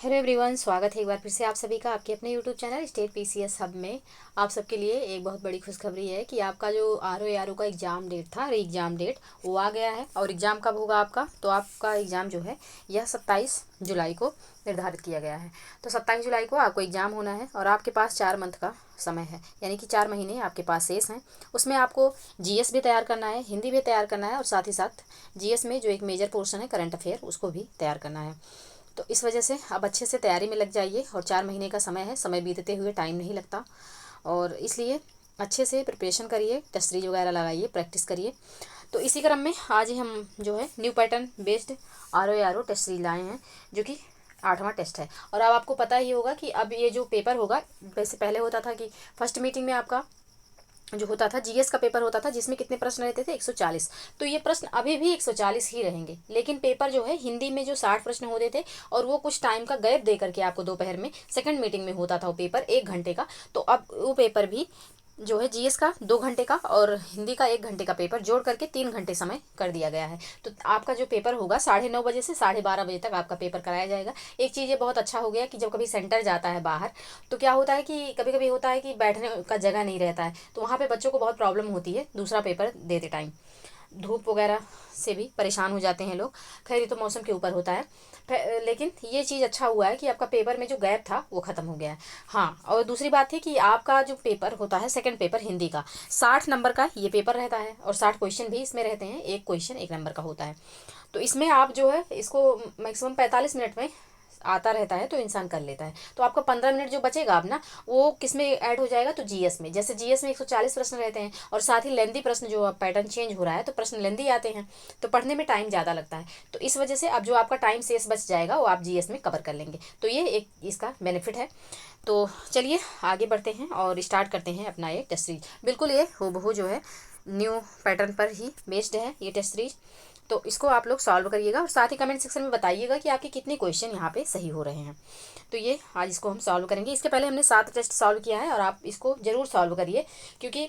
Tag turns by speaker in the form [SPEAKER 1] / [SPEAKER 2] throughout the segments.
[SPEAKER 1] Hello everyone, स्वागत है एक बार फिर से आप सभी का आपके अपने YouTube channel state PCS hub में। आप सबके लिए एक बहुत बड़ी खुशखबरी है कि आपका जो आरओ का एग्ज़ाम डेट था, री एग्ज़ाम डेट, वो आ गया है। और एग्ज़ाम कब होगा आपका? तो आपका एग्ज़ाम जो है यह 27 जुलाई को निर्धारित किया गया है। तो 27 जुलाई को आपको एग्ज़ाम होना है और आपके पास 4 मंथ का समय है, यानी कि 4 महीने आपके पास शेष हैं। उसमें आपको जीएस भी तैयार करना है, हिंदी भी तैयार करना है और साथ ही साथ जीएस में जो एक मेजर पोर्शन है करंट अफेयर, उसको भी तैयार करना है। तो इस वजह से अब अच्छे से तैयारी में लग जाइए। और 4 महीने का समय है, समय बीतते हुए टाइम नहीं लगता, और इसलिए अच्छे से प्रिपरेशन करिए, टेस्ट सीरीज वगैरह लगाइए, प्रैक्टिस करिए। तो इसी क्रम में आज ही हम जो है new pattern based R O test series लाए हैं, जो कि 8वां टेस्ट है। और अब आपको पता ही होगा कि अब ये जो पेपर होगा, वैसे पहले होता था कि फर्स्ट मीटिंग में आपका जो होता था जीएस का पेपर होता था, जिसमें कितने प्रश्न रहते थे? 140। तो ये प्रश्न अभी भी 140 ही रहेंगे, लेकिन पेपर जो है हिंदी में जो 60 प्रश्न होते थे, और वो कुछ टाइम का गैप दे करके आपको दोपहर में सेकंड मीटिंग में होता था वो पेपर 1 घंटे का। तो अब वो पेपर भी जो है जीएस का 2 घंटे का और हिंदी का 1 घंटे का पेपर जोड़ करके 3 घंटे समय कर दिया गया है। तो आपका जो पेपर होगा 9:30 से 12:30 बजे तक आपका पेपर कराया जाएगा। एक चीज़ ये बहुत अच्छा हो गया कि जब कभी सेंटर जाता है बाहर, तो क्या होता है कि कभी कभी होता है कि बैठने का जगह नहीं रहता है, तो वहाँ पे बच्चों को बहुत प्रॉब्लम होती है दूसरा पेपर देते टाइम। धूप वगैरह से भी परेशान हो जाते हैं लोग। खैर, ये तो मौसम के ऊपर होता है। लेकिन ये चीज़ अच्छा हुआ है कि आपका पेपर में जो गैप था वो ख़त्म हो गया है। हाँ, और दूसरी बात थी कि आपका जो पेपर होता है सेकंड पेपर हिंदी का, 60 नंबर का ये पेपर रहता है और 60 क्वेश्चन भी इसमें रहते हैं। एक क्वेश्चन 1 नंबर का होता है। तो इसमें आप जो है इसको मैक्सिमम 45 मिनट में आता रहता है, तो इंसान कर लेता है। तो आपका 15 मिनट जो बचेगा अब ना, वो किस में ऐड हो जाएगा? तो जीएस में। जैसे जीएस में 140 प्रश्न रहते हैं और साथ ही लेंदी प्रश्न, जो अब पैटर्न चेंज हो रहा है तो प्रश्न लेंदी आते हैं, तो पढ़ने में टाइम ज़्यादा लगता है। तो इस वजह से अब जो आपका टाइम शेष बच जाएगा वो आप जीएस में कवर कर लेंगे। तो ये एक इसका बेनिफिट है। तो चलिए आगे बढ़ते हैं और स्टार्ट करते हैं अपना ये टेस्ट सीरीज। बिल्कुल ये हूबहू जो है न्यू पैटर्न पर ही बेस्ड है ये टेस्ट सीरीज। तो इसको आप लोग सॉल्व करिएगा और साथ ही कमेंट सेक्शन में बताइएगा कि आपके कितने क्वेश्चन यहाँ पे सही हो रहे हैं। तो ये आज इसको हम सॉल्व करेंगे। इसके पहले हमने 7 टेस्ट सॉल्व किया है और आप इसको ज़रूर सॉल्व करिए, क्योंकि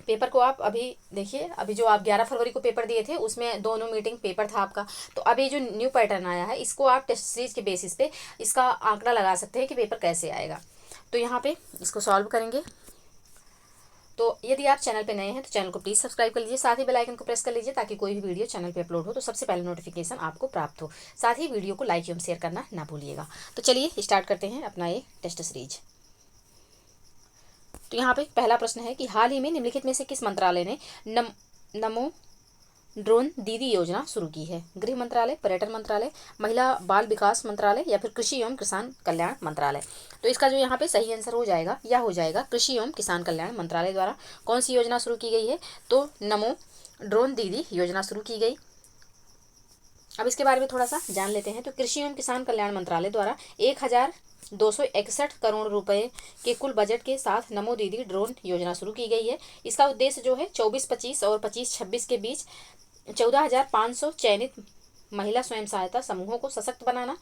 [SPEAKER 1] पेपर को आप अभी देखिए, अभी जो आप 11 फरवरी को पेपर दिए थे उसमें दोनों मीटिंग पेपर था आपका। तो अभी जो न्यू पैटर्न आया है, इसको आप टेस्ट सीरीज के बेसिस पे इसका आंकड़ा लगा सकते हैं कि पेपर कैसे आएगा। तो यहाँ पे इसको सॉल्व करेंगे। तो यदि आप चैनल पे नए हैं तो चैनल को प्लीज़ सब्सक्राइब कर लीजिए, साथ ही बेल आइकन को प्रेस कर लीजिए, ताकि कोई भी वीडियो चैनल पे अपलोड हो तो सबसे पहले नोटिफिकेशन आपको प्राप्त हो। साथ ही वीडियो को लाइक एवं शेयर करना ना भूलिएगा। तो चलिए स्टार्ट करते हैं अपना ये टेस्ट सीरीज। तो यहाँ पे पहला प्रश्न है कि हाल ही में निम्नलिखित में से किस मंत्रालय ने नमो ड्रोन दीदी योजना शुरू की है? गृह मंत्रालय, पर्यटन मंत्रालय, महिला बाल विकास मंत्रालय या फिर कृषि एवं किसान कल्याण मंत्रालय? तो इसका जो यहाँ पे सही आंसर हो जाएगा, यह हो जाएगा कृषि एवं किसान कल्याण मंत्रालय द्वारा कौन सी योजना शुरू की गई है? तो नमो ड्रोन दीदी योजना शुरू की गई। अब इसके बारे में थोड़ा सा जान लेते हैं। तो कृषि एवं किसान कल्याण मंत्रालय द्वारा 1261 करोड़ रुपए के कुल बजट के साथ नमो दीदी ड्रोन योजना शुरू की गई है। इसका उद्देश्य जो है 24-25 और 25-26 के बीच 14,500 चयनित महिला स्वयं सहायता समूहों को सशक्त बनाना।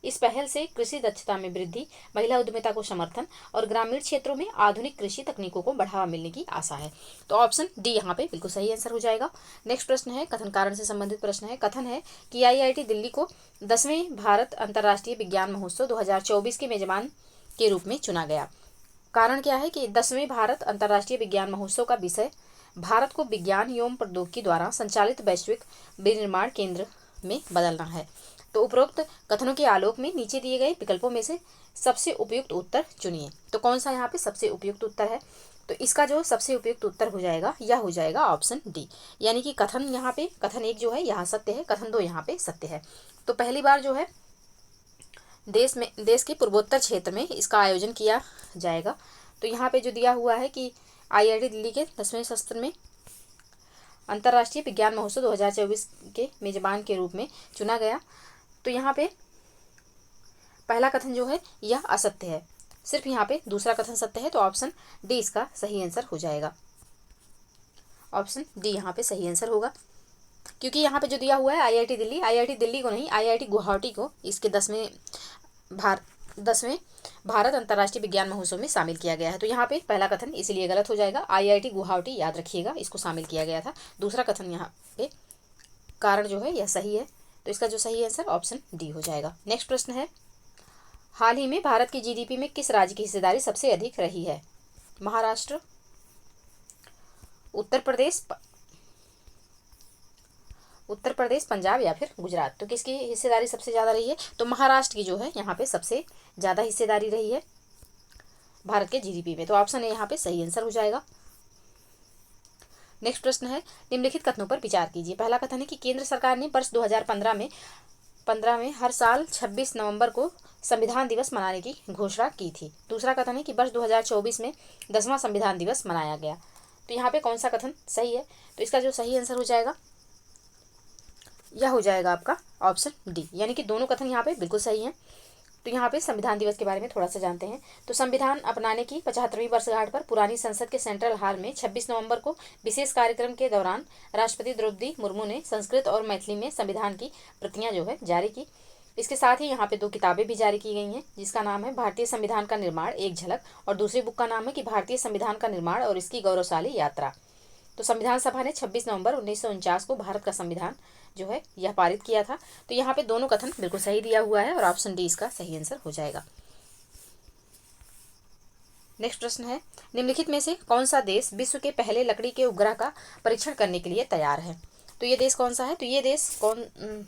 [SPEAKER 1] इस पहल से कृषि दक्षता में वृद्धि, महिला उद्यमिता को समर्थन और ग्रामीण क्षेत्रों में आधुनिक कृषि तकनीकों को बढ़ावा मिलने की आशा है। तो ऑप्शन डी यहाँ पे बिल्कुल सही आंसर हो जाएगा। नेक्स्ट प्रश्न है, कथन कारण से संबंधित प्रश्न है। कथन है कि आईआईटी दिल्ली को 10वें भारत अंतर्राष्ट्रीय विज्ञान महोत्सव 2024 के मेजबान के रूप में चुना गया। कारण क्या है कि 10वें भारत अंतर्राष्ट्रीय विज्ञान महोत्सव का विषय भारत को विज्ञान एवं प्रौद्योगिकी द्वारा संचालित वैश्विक विनिर्माण केंद्र में बदलना है। तो उपरोक्त कथनों के आलोक में नीचे दिए गए विकल्पों में से सबसे उपयुक्त उत्तर चुनिए। तो कौन सा यहाँ पे सबसे उपयुक्त उत्तर है? तो इसका जो सबसे उपयुक्त उत्तर हो जाएगा, यह हो जाएगा ऑप्शन डी। यानी कि कथन यहाँ पे, कथन 1 जो है यहाँ सत्य है, कथन 2 यहाँ पे सत्य है। तो पहली बार जो है देश के पूर्वोत्तर क्षेत्र में इसका आयोजन किया जाएगा। तो यहाँ पे जो दिया हुआ है कि आईआईटी दिल्ली के 10वें सत्र में अंतर्राष्ट्रीय विज्ञान महोत्सव 2024 के मेजबान के रूप में चुना गया। तो यहाँ पे पहला कथन जो है यह असत्य है, सिर्फ यहाँ पे दूसरा कथन सत्य है। तो ऑप्शन डी इसका सही आंसर हो जाएगा। ऑप्शन डी यहाँ पे सही आंसर होगा, क्योंकि यहाँ पे जो दिया हुआ है आईआईटी दिल्ली को नहीं, आईआईटी गुवाहाटी को इसके 10वें भारत अंतर्राष्ट्रीय विज्ञान महोत्सव में शामिल किया गया है। तो यहाँ पे पहला कथन इसलिए गलत हो जाएगा। आईआईटी गुवाहाटी याद रखिएगा, इसको शामिल किया गया था। दूसरा कथन यहाँ पे कारण जो है यह सही है। तो इसका जो सही आंसर ऑप्शन डी हो जाएगा। नेक्स्ट प्रश्न है, हाल ही में भारत की जीडीपी में किस राज्य की हिस्सेदारी सबसे अधिक रही है? महाराष्ट्र, उत्तर प्रदेश, पंजाब या फिर गुजरात। तो किसकी हिस्सेदारी सबसे ज़्यादा रही है? तो महाराष्ट्र की जो है यहाँ पे सबसे ज़्यादा हिस्सेदारी रही है भारत के जीडीपी में। तो ऑप्शन ए यहाँ पे सही आंसर हो जाएगा। नेक्स्ट प्रश्न है, निम्नलिखित कथनों पर विचार कीजिए। पहला कथन है कि केंद्र सरकार ने वर्ष 2015 में हर साल 26 नवंबर को संविधान दिवस मनाने की घोषणा की थी। दूसरा कथन है कि वर्ष 2024 में 10वां संविधान दिवस मनाया गया। तो यहाँ पे कौन सा कथन सही है? तो इसका जो सही आंसर हो जाएगा यह हो जाएगा आपका ऑप्शन डी, यानी कि दोनों कथन यहाँ पे बिल्कुल सही हैं। तो यहाँ पे संविधान दिवस के बारे में थोड़ा सा जानते हैं। तो संविधान अपनाने की 75वीं वर्षगांठ पर पुरानी संसद के सेंट्रल हॉल में 26 नवंबर को विशेष कार्यक्रम के दौरान राष्ट्रपति द्रौपदी मुर्मू ने संस्कृत और मैथिली में संविधान की प्रतियां जो है जारी की। इसके साथ ही यहाँ पे 2 किताबें भी जारी की गई हैं, जिसका नाम है भारतीय संविधान का निर्माण एक झलक, और दूसरी बुक का नाम है कि भारतीय संविधान का निर्माण और इसकी गौरवशाली यात्रा। तो संविधान सभा ने 26 नवंबर 1949 को भारत का संविधान जो है यह पारित किया था। तो यहाँ पे दोनों कथन बिल्कुल सही दिया हुआ है और ऑप्शन डी इसका सही आंसर हो जाएगा। नेक्स्ट प्रश्न है, निम्नलिखित में से कौन सा देश विश्व के पहले लकड़ी के उपग्रह का परीक्षण करने के लिए तैयार है? तो ये देश कौन सा है? तो ये देश कौन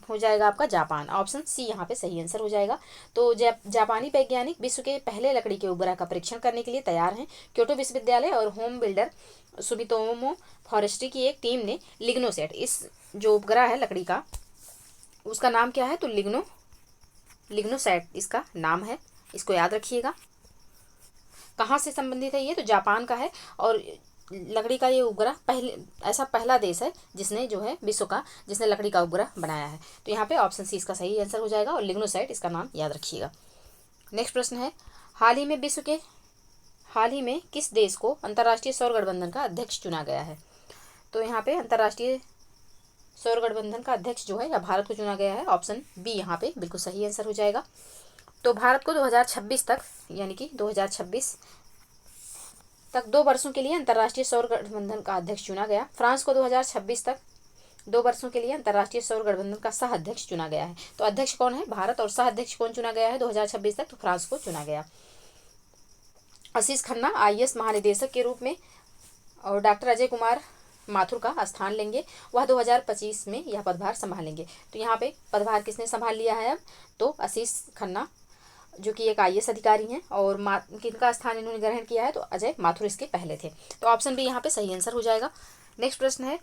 [SPEAKER 1] हो जाएगा आपका? जापान। ऑप्शन सी यहाँ पे सही आंसर हो जाएगा। तो जापानी वैज्ञानिक विश्व के पहले लकड़ी के उपग्रह का परीक्षण करने के लिए तैयार हैं। क्योटो विश्वविद्यालय और होम बिल्डर सुमितोमो फॉरेस्ट्री की एक टीम ने लिग्नोसेट, इस जो उपग्रह है लकड़ी का, उसका नाम क्या है? तो लिग्नोसेट इसका नाम है, इसको याद रखिएगा। कहाँ से संबंधित है ये? तो जापान का है, और लकड़ी का ये उपग्रह पहला देश है जिसने जो है विश्व का जिसने लकड़ी का उपग्रह बनाया है। तो यहाँ पे ऑप्शन सी इसका सही आंसर हो जाएगा, और लिग्नोसाइट इसका नाम याद रखिएगा। नेक्स्ट प्रश्न है, हाल ही में किस देश को अंतर्राष्ट्रीय सौर गठबंधन का अध्यक्ष चुना गया है? तो यहाँ पे अंतर्राष्ट्रीय सौर गठबंधन का अध्यक्ष जो है या भारत को चुना गया है। ऑप्शन बी यहाँ पे बिल्कुल सही आंसर हो जाएगा। तो भारत को 2026 तक, यानी कि 2026 तक 2 वर्षों के लिए अंतर्राष्ट्रीय सौर गठबंधन का अध्यक्ष चुना गया। फ्रांस को 2026 तक 2 वर्षों के लिए अंतर्राष्ट्रीय सौर गठबंधन का सह अध्यक्ष चुना गया है। तो अध्यक्ष कौन है? भारत। और सह अध्यक्ष कौन चुना गया है 2026 तक? तो फ्रांस को चुना गया। आशीष खन्ना IAS महानिदेशक के रूप में और डॉक्टर अजय कुमार माथुर का स्थान लेंगे। वह 2025 में यह पदभार संभालेंगे। तो यहाँ पे पदभार किसने संभाल लिया है अब? तो आशीष खन्ना जो कि एक IAS अधिकारी हैं, और किनका स्थान इन्होंने ग्रहण किया है? तो अजय माथुर इसके पहले थे। तो ऑप्शन बी यहाँ पे सही आंसर हो जाएगा। नेक्स्ट प्रश्न है,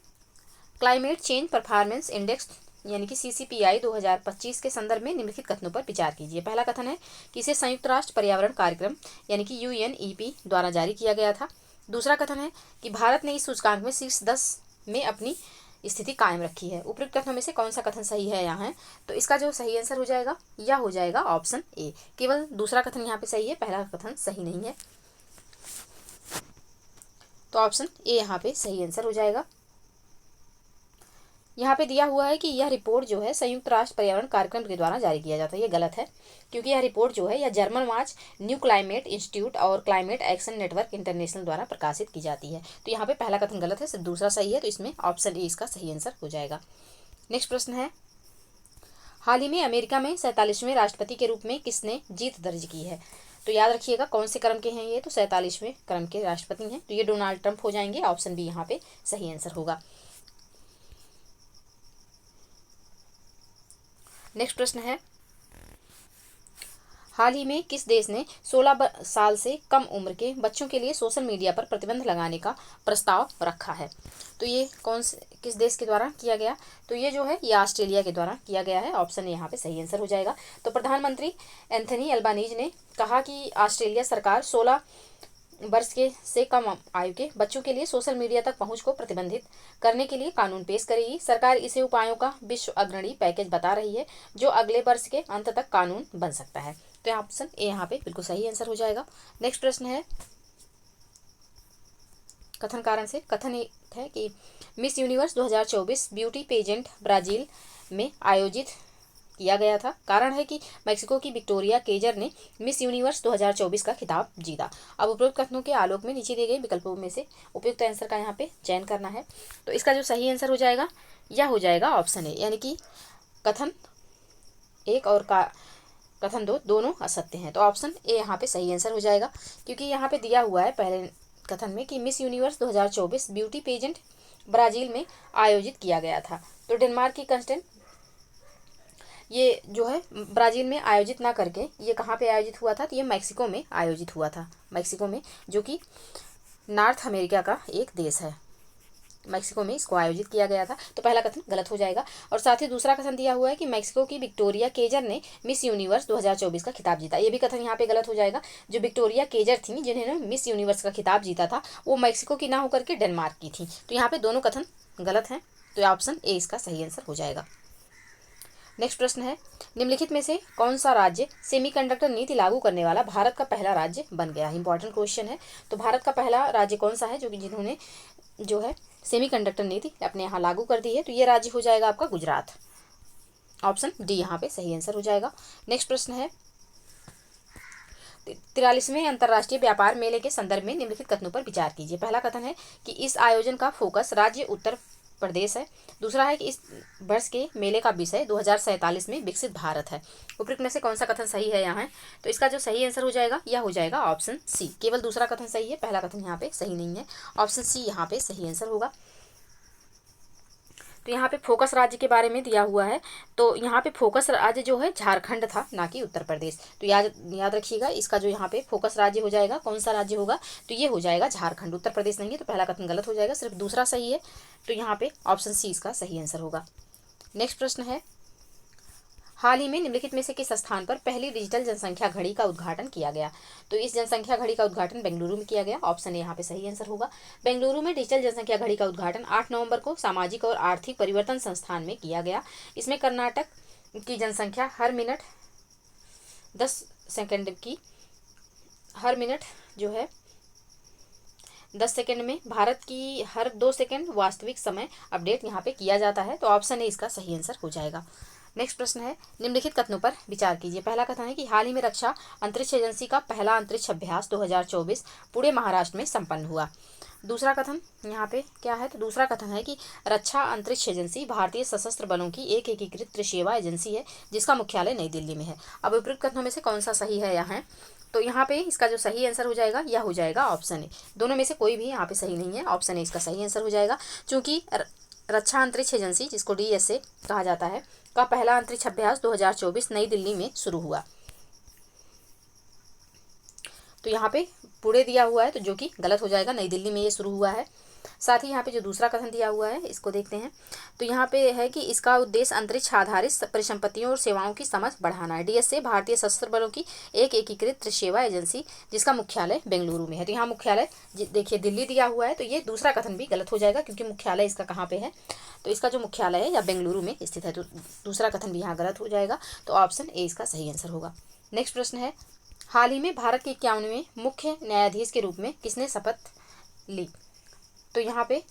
[SPEAKER 1] क्लाइमेट चेंज परफॉर्मेंस इंडेक्स यानी कि CCPI 2025 के संदर्भ में निम्नलिखित कथनों पर विचार कीजिए। पहला कथन है कि इसे संयुक्त राष्ट्र पर्यावरण कार्यक्रम यानी कि UNEP द्वारा जारी किया गया था। दूसरा कथन है कि भारत ने इस सूचकांक में शीर्ष 10 में अपनी स्थिति कायम रखी है। उपयुक्त कथनों में से कौन सा कथन सही है यहाँ? तो इसका जो सही आंसर हो जाएगा यह हो जाएगा ऑप्शन ए। केवल दूसरा कथन यहाँ पे सही है, पहला कथन सही नहीं है। तो ऑप्शन ए यहाँ पे सही आंसर हो जाएगा। यहाँ पे दिया हुआ है कि यह रिपोर्ट जो है संयुक्त राष्ट्र पर्यावरण कार्यक्रम के द्वारा जारी किया जाता है। ये गलत है, क्योंकि यह रिपोर्ट जो है यह German watch, new climate institute और क्लाइमेट एक्शन नेटवर्क इंटरनेशनल द्वारा प्रकाशित की जाती है। तो यहाँ पे पहला कथन गलत है, सिर्फ दूसरा सही है। तो इसमें ऑप्शन ए इसका सही आंसर हो जाएगा। नेक्स्ट प्रश्न है, हाल ही में अमेरिका में 47वें राष्ट्रपति के रूप में किसने जीत दर्ज की है? तो याद रखिएगा कौन से क्रम के हैं ये? तो 47वें क्रम के राष्ट्रपति हैं। तो ये डोनाल्ड ट्रंप हो जाएंगे। ऑप्शन बी यहाँ पे सही आंसर होगा। नेक्स्ट प्रश्न है, हाल ही में किस देश ने 16 साल से कम उम्र के बच्चों के लिए सोशल मीडिया पर प्रतिबंध लगाने का प्रस्ताव रखा है? तो ये किस देश के द्वारा किया गया? तो ये जो है ये ऑस्ट्रेलिया के द्वारा किया गया है। ऑप्शन यहाँ पे सही आंसर हो जाएगा। तो प्रधानमंत्री एंथनी अल्बानीज ने कहा कि ऑस्ट्रेलिया सरकार 16 वर्ष के से कम आयु के बच्चों के लिए सोशल मीडिया तक पहुंच को प्रतिबंधित करने के लिए कानून पेश करेगी। सरकार इसे उपायों का विश्व अग्रणी पैकेज बता रही है, जो अगले वर्ष के अंत तक कानून बन सकता है। तो ऑप्शन ए यहाँ पे बिल्कुल सही आंसर हो जाएगा। नेक्स्ट प्रश्न है, कथन कारण से। कथन एक है कि Miss Universe 2024 beauty pageant Brazil में आयोजित किया गया था। कारण है कि मेक्सिको की विक्टोरिया केजर ने मिस यूनिवर्स 2024 का खिताब जीता। अब उपयुक्त कथनों के आलोक में नीचे दिए गए विकल्पों में से उपयुक्त आंसर का यहाँ पे चयन करना है। तो इसका जो सही आंसर हो जाएगा यह हो जाएगा ऑप्शन ए, यानी कि कथन एक और का कथन दो दोनों असत्य हैं। तो ऑप्शन ए यहाँ पे सही आंसर हो जाएगा, क्योंकि यहाँ पे दिया हुआ है पहले कथन में कि Miss Universe 2024 beauty pageant Brazil में आयोजित किया गया था। तो डेनमार्क की कंटेस्टेंट ये जो है ब्राज़ील में आयोजित ना करके ये कहाँ पे आयोजित हुआ था, तो ये मैक्सिको में आयोजित हुआ था। मैक्सिको में, जो कि नॉर्थ अमेरिका का एक देश है, मैक्सिको में इसको आयोजित किया गया था। तो पहला कथन गलत हो जाएगा। और साथ ही दूसरा कथन दिया हुआ है कि मैक्सिको की विक्टोरिया केजर ने मिस यूनिवर्स 2024 का खिताब जीता। ये भी कथन यहाँ पे गलत हो जाएगा। जो विक्टोरिया केजर थी जिन्होंने मिस यूनिवर्स का खिताब जीता था वो मैक्सिको की ना होकर के डेनमार्क की थी। तो यहाँ पे दोनों कथन गलत हैं। तो ऑप्शन ए इसका सही आंसर हो जाएगा। नेक्स्ट प्रश्न है, निम्नलिखित में से कौन सा राज्य सेमीकंडक्टर नीति लागू करने वाला भारत का पहला राज्य बन गया? इंपॉर्टेंट क्वेश्चन है। तो भारत का पहला राज्य कौन सा है जो कि जिन्होंने जो है सेमीकंडक्टर नीति अपने यहाँ लागू कर दी है? तो ये राज्य हो जाएगा आपका गुजरात। ऑप्शन डी यहाँ पे सही आंसर हो जाएगा। नेक्स्ट प्रश्न है, 43वें अंतर्राष्ट्रीय व्यापार मेले के संदर्भ में निम्नलिखित कथनों पर विचार कीजिए। पहला कथन है कि इस आयोजन का फोकस राज्य उत्तर प्रदेश है। दूसरा है कि इस वर्ष के मेले का विषय 2047 में विकसित भारत है। उपरोक्त में से कौन सा कथन सही है यहाँ? तो इसका जो सही आंसर हो जाएगा यह हो जाएगा ऑप्शन सी। केवल दूसरा कथन सही है, पहला कथन यहाँ पे सही नहीं है। ऑप्शन सी यहाँ पे सही आंसर होगा। तो यहाँ पे फोकस राज्य के बारे में दिया हुआ है। तो यहाँ पे फोकस राज्य जो है झारखंड था, ना कि उत्तर प्रदेश। तो याद रखिएगा, इसका जो यहाँ पे फोकस राज्य हो जाएगा कौन सा राज्य होगा? तो ये हो जाएगा झारखंड, उत्तर प्रदेश नहीं है। तो पहला कथन गलत हो जाएगा, सिर्फ दूसरा सही है। तो यहाँ पे ऑप्शन सी इसका सही आंसर होगा। नेक्स्ट प्रश्न है, हाल ही में निम्नलिखित में से किस स्थान पर पहली डिजिटल जनसंख्या घड़ी का उद्घाटन किया गया? तो इस जनसंख्या घड़ी का उद्घाटन बेंगलुरु में किया गया। ऑप्शन ए यहाँ पे सही आंसर होगा। बेंगलुरु में डिजिटल जनसंख्या घड़ी का उद्घाटन 8 नवंबर को सामाजिक और आर्थिक परिवर्तन संस्थान में किया गया। इसमें कर्नाटक की जनसंख्या हर मिनट 10 सेकेंड की, हर मिनट जो है 10 सेकेंड में, भारत की हर 2 सेकेंड वास्तविक समय अपडेट यहाँ पे किया जाता है। तो ऑप्शन ए इसका सही आंसर हो जाएगा। नेक्स्ट प्रश्न है, निम्नलिखित कथनों पर विचार कीजिए। पहला कथन है कि हाल ही में रक्षा अंतरिक्ष एजेंसी का पहला अंतरिक्ष अभ्यास 2024 पुणे महाराष्ट्र में संपन्न हुआ। दूसरा कथन यहाँ पे क्या है? तो दूसरा कथन है कि रक्षा अंतरिक्ष एजेंसी भारतीय सशस्त्र बलों की एक एकीकृत सेवा एजेंसी है जिसका मुख्यालय नई दिल्ली में है। अब उपरोक्त कथनों में से कौन सा सही है यहाँ? तो यहाँ पे इसका जो सही आंसर हो जाएगा यह हो जाएगा ऑप्शन ए। दोनों में से कोई भी यहाँ पे सही नहीं है। ऑप्शन ए इसका सही आंसर हो जाएगा, क्योंकि रक्षा अंतरिक्ष एजेंसी, जिसको डीएसए कहा जाता है, का पहला अंतरिक्ष अभ्यास 2024 नई दिल्ली में शुरू हुआ। तो यहाँ पे पुणे दिया हुआ है, तो जो कि गलत हो जाएगा, नई दिल्ली में ये शुरू हुआ है। साथ ही यहाँ पे जो दूसरा कथन दिया हुआ है इसको देखते हैं। तो यहाँ पे है कि इसका उद्देश्य अंतरिक्ष आधारित परिसंपत्तियों और सेवाओं की समझ बढ़ाना है। डीएसए भारतीय सशस्त्र बलों की एक एकीकृत सेवा एजेंसी जिसका मुख्यालय बेंगलुरु में है। तो यहाँ मुख्यालय देखिए दिल्ली दिया हुआ है, तो ये दूसरा कथन भी गलत हो जाएगा, क्योंकि मुख्यालय इसका कहाँ पे है? तो इसका जो मुख्यालय है या बेंगलुरु में स्थित है। तो दूसरा कथन भी यहाँ गलत हो जाएगा। तो ऑप्शन ए इसका सही आंसर होगा। नेक्स्ट प्रश्न है, हाल ही में भारत के 51वें मुख्य न्यायाधीश के रूप में किसने शपथ ली? तो यहाँ पे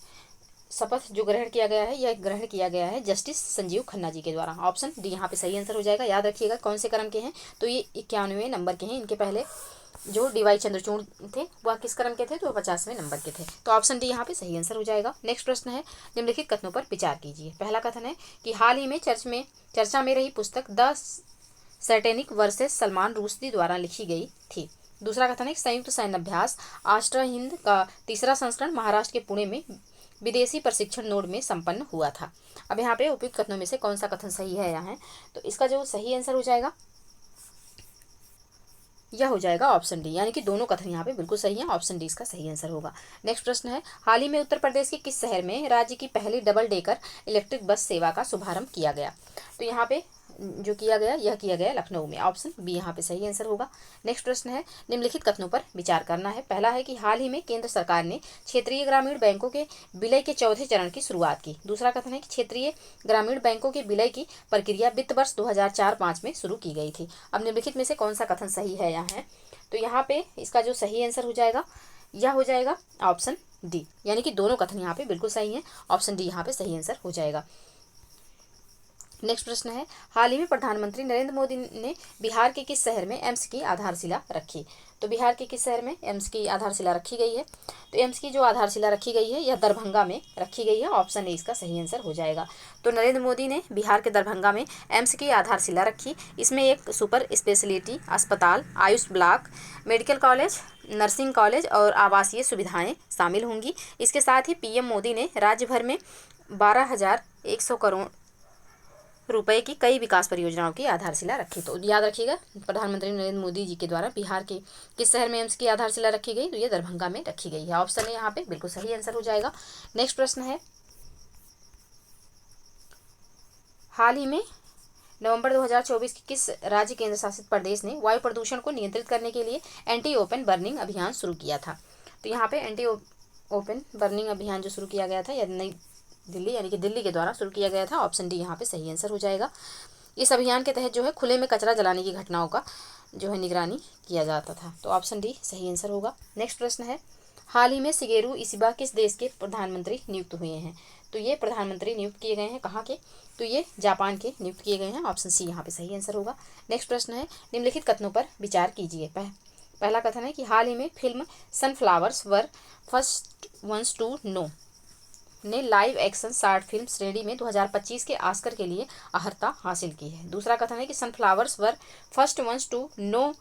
[SPEAKER 1] शपथ जो ग्रहण किया गया है यह ग्रहण किया गया है जस्टिस संजीव खन्ना जी के द्वारा। ऑप्शन डी यहाँ पे सही आंसर हो जाएगा। याद रखिएगा कौन से क्रम के हैं? तो ये 91वें नंबर के हैं। इनके पहले जो डीवाई चंद्रचूड़ थे वह किस क्रम के थे? तो 50वें नंबर के थे। तो ऑप्शन डी यहाँ पे सही आंसर हो जाएगा। नेक्स्ट प्रश्न है, निम्नलिखित कथनों पर विचार कीजिए। पहला कथन है कि हाल ही में चर्चा में रही पुस्तक the satanic versus Salman Rushdie द्वारा लिखी गई थी। दूसरा कथन है संयुक्त सैन्य अभ्यास आष्ट्रा हिंद का तीसरा संस्करण महाराष्ट्र के पुणे में विदेशी प्रशिक्षण नोड में संपन्न हुआ था। अब यहाँ पे उपयुक्त कथनों में से कौन सा कथन सही है यहाँ? तो इसका जो सही आंसर हो जाएगा यह हो जाएगा ऑप्शन डी, यानी कि दोनों कथन यहाँ पे बिल्कुल सही हैं। ऑप्शन डी इसका सही आंसर होगा। नेक्स्ट प्रश्न है, हाल ही में उत्तर प्रदेश के किस शहर में राज्य की पहली डबल डेकर इलेक्ट्रिक बस सेवा का शुभारंभ किया गया? तो यहाँ पे जो किया गया यह किया गया लखनऊ में। ऑप्शन बी यहाँ पे सही आंसर होगा। नेक्स्ट प्रश्न है, निम्नलिखित कथनों पर विचार करना है। पहला है कि हाल ही में केंद्र सरकार ने क्षेत्रीय ग्रामीण बैंकों के विलय के चौथे चरण की शुरुआत की। दूसरा कथन है कि क्षेत्रीय ग्रामीण बैंकों के विलय की प्रक्रिया वित्त वर्ष 2004-05 में शुरू की गई थी। अब निम्नलिखित में से कौन सा कथन सही है यहाँ? तो यहाँ पे इसका जो सही आंसर हो जाएगा यह हो जाएगा ऑप्शन डी, यानी कि दोनों कथन यहाँ पे बिल्कुल सही हैं। ऑप्शन डी यहाँ पे सही आंसर हो जाएगा। नेक्स्ट प्रश्न है, हाल ही में प्रधानमंत्री नरेंद्र मोदी ने बिहार के किस शहर में एम्स की आधारशिला रखी? तो बिहार के किस शहर में एम्स की आधारशिला रखी गई है? तो एम्स की जो आधारशिला रखी गई है यह दरभंगा में रखी गई है। ऑप्शन ए इसका सही आंसर हो जाएगा। तो नरेंद्र मोदी ने बिहार के दरभंगा में एम्स की आधारशिला रखी। इसमें एक सुपर स्पेशलिटी अस्पताल, Ayush block, medical college, nursing college और आवासीय सुविधाएं शामिल होंगी। इसके साथ ही पीएम मोदी ने राज्य भर में 12,100 करोड़ रुपए की कई विकास परियोजनाओं की आधारशिला रखी। तो याद रखिएगा, प्रधानमंत्री नरेंद्र मोदी जी के द्वारा बिहार के किस शहर में एम्स की आधारशिला रखी गई? तो ये दरभंगा में रखी गई है। ऑप्शन है यहाँ पे बिल्कुल सही आंसर हो जाएगा। नेक्स्ट प्रश्न है, हाल ही में नवंबर 2024 की किस राज्य केंद्र शासित प्रदेश ने वायु प्रदूषण को नियंत्रित करने के लिए एंटी ओपन बर्निंग अभियान शुरू किया था? तो यहाँ पे एंटी ओपन बर्निंग अभियान जो शुरू किया गया था यह नई दिल्ली यानी कि दिल्ली के द्वारा शुरू किया गया था। ऑप्शन डी यहाँ पे सही आंसर हो जाएगा। इस अभियान के तहत जो है खुले में कचरा जलाने की घटनाओं का जो है निगरानी किया जाता था। तो ऑप्शन डी सही आंसर होगा। नेक्स्ट प्रश्न है, हाल ही में शिगेरू इशिबा किस देश के प्रधानमंत्री नियुक्त हुए हैं? तो ये प्रधानमंत्री नियुक्त किए गए हैं कहाँ के? तो ये जापान के नियुक्त किए गए हैं। ऑप्शन सी यहाँ पे सही आंसर होगा। नेक्स्ट प्रश्न है, निम्नलिखित कथनों पर विचार कीजिए। पहला कथन है कि हाल ही में film sunflowers were first ones to know ने लाइव एक्शन शॉर्ट फिल्म श्रेणी में 2025 के ऑस्कर के लिए अर्हता हासिल की है। दूसरा कथन है कि sunflowers were first ones to know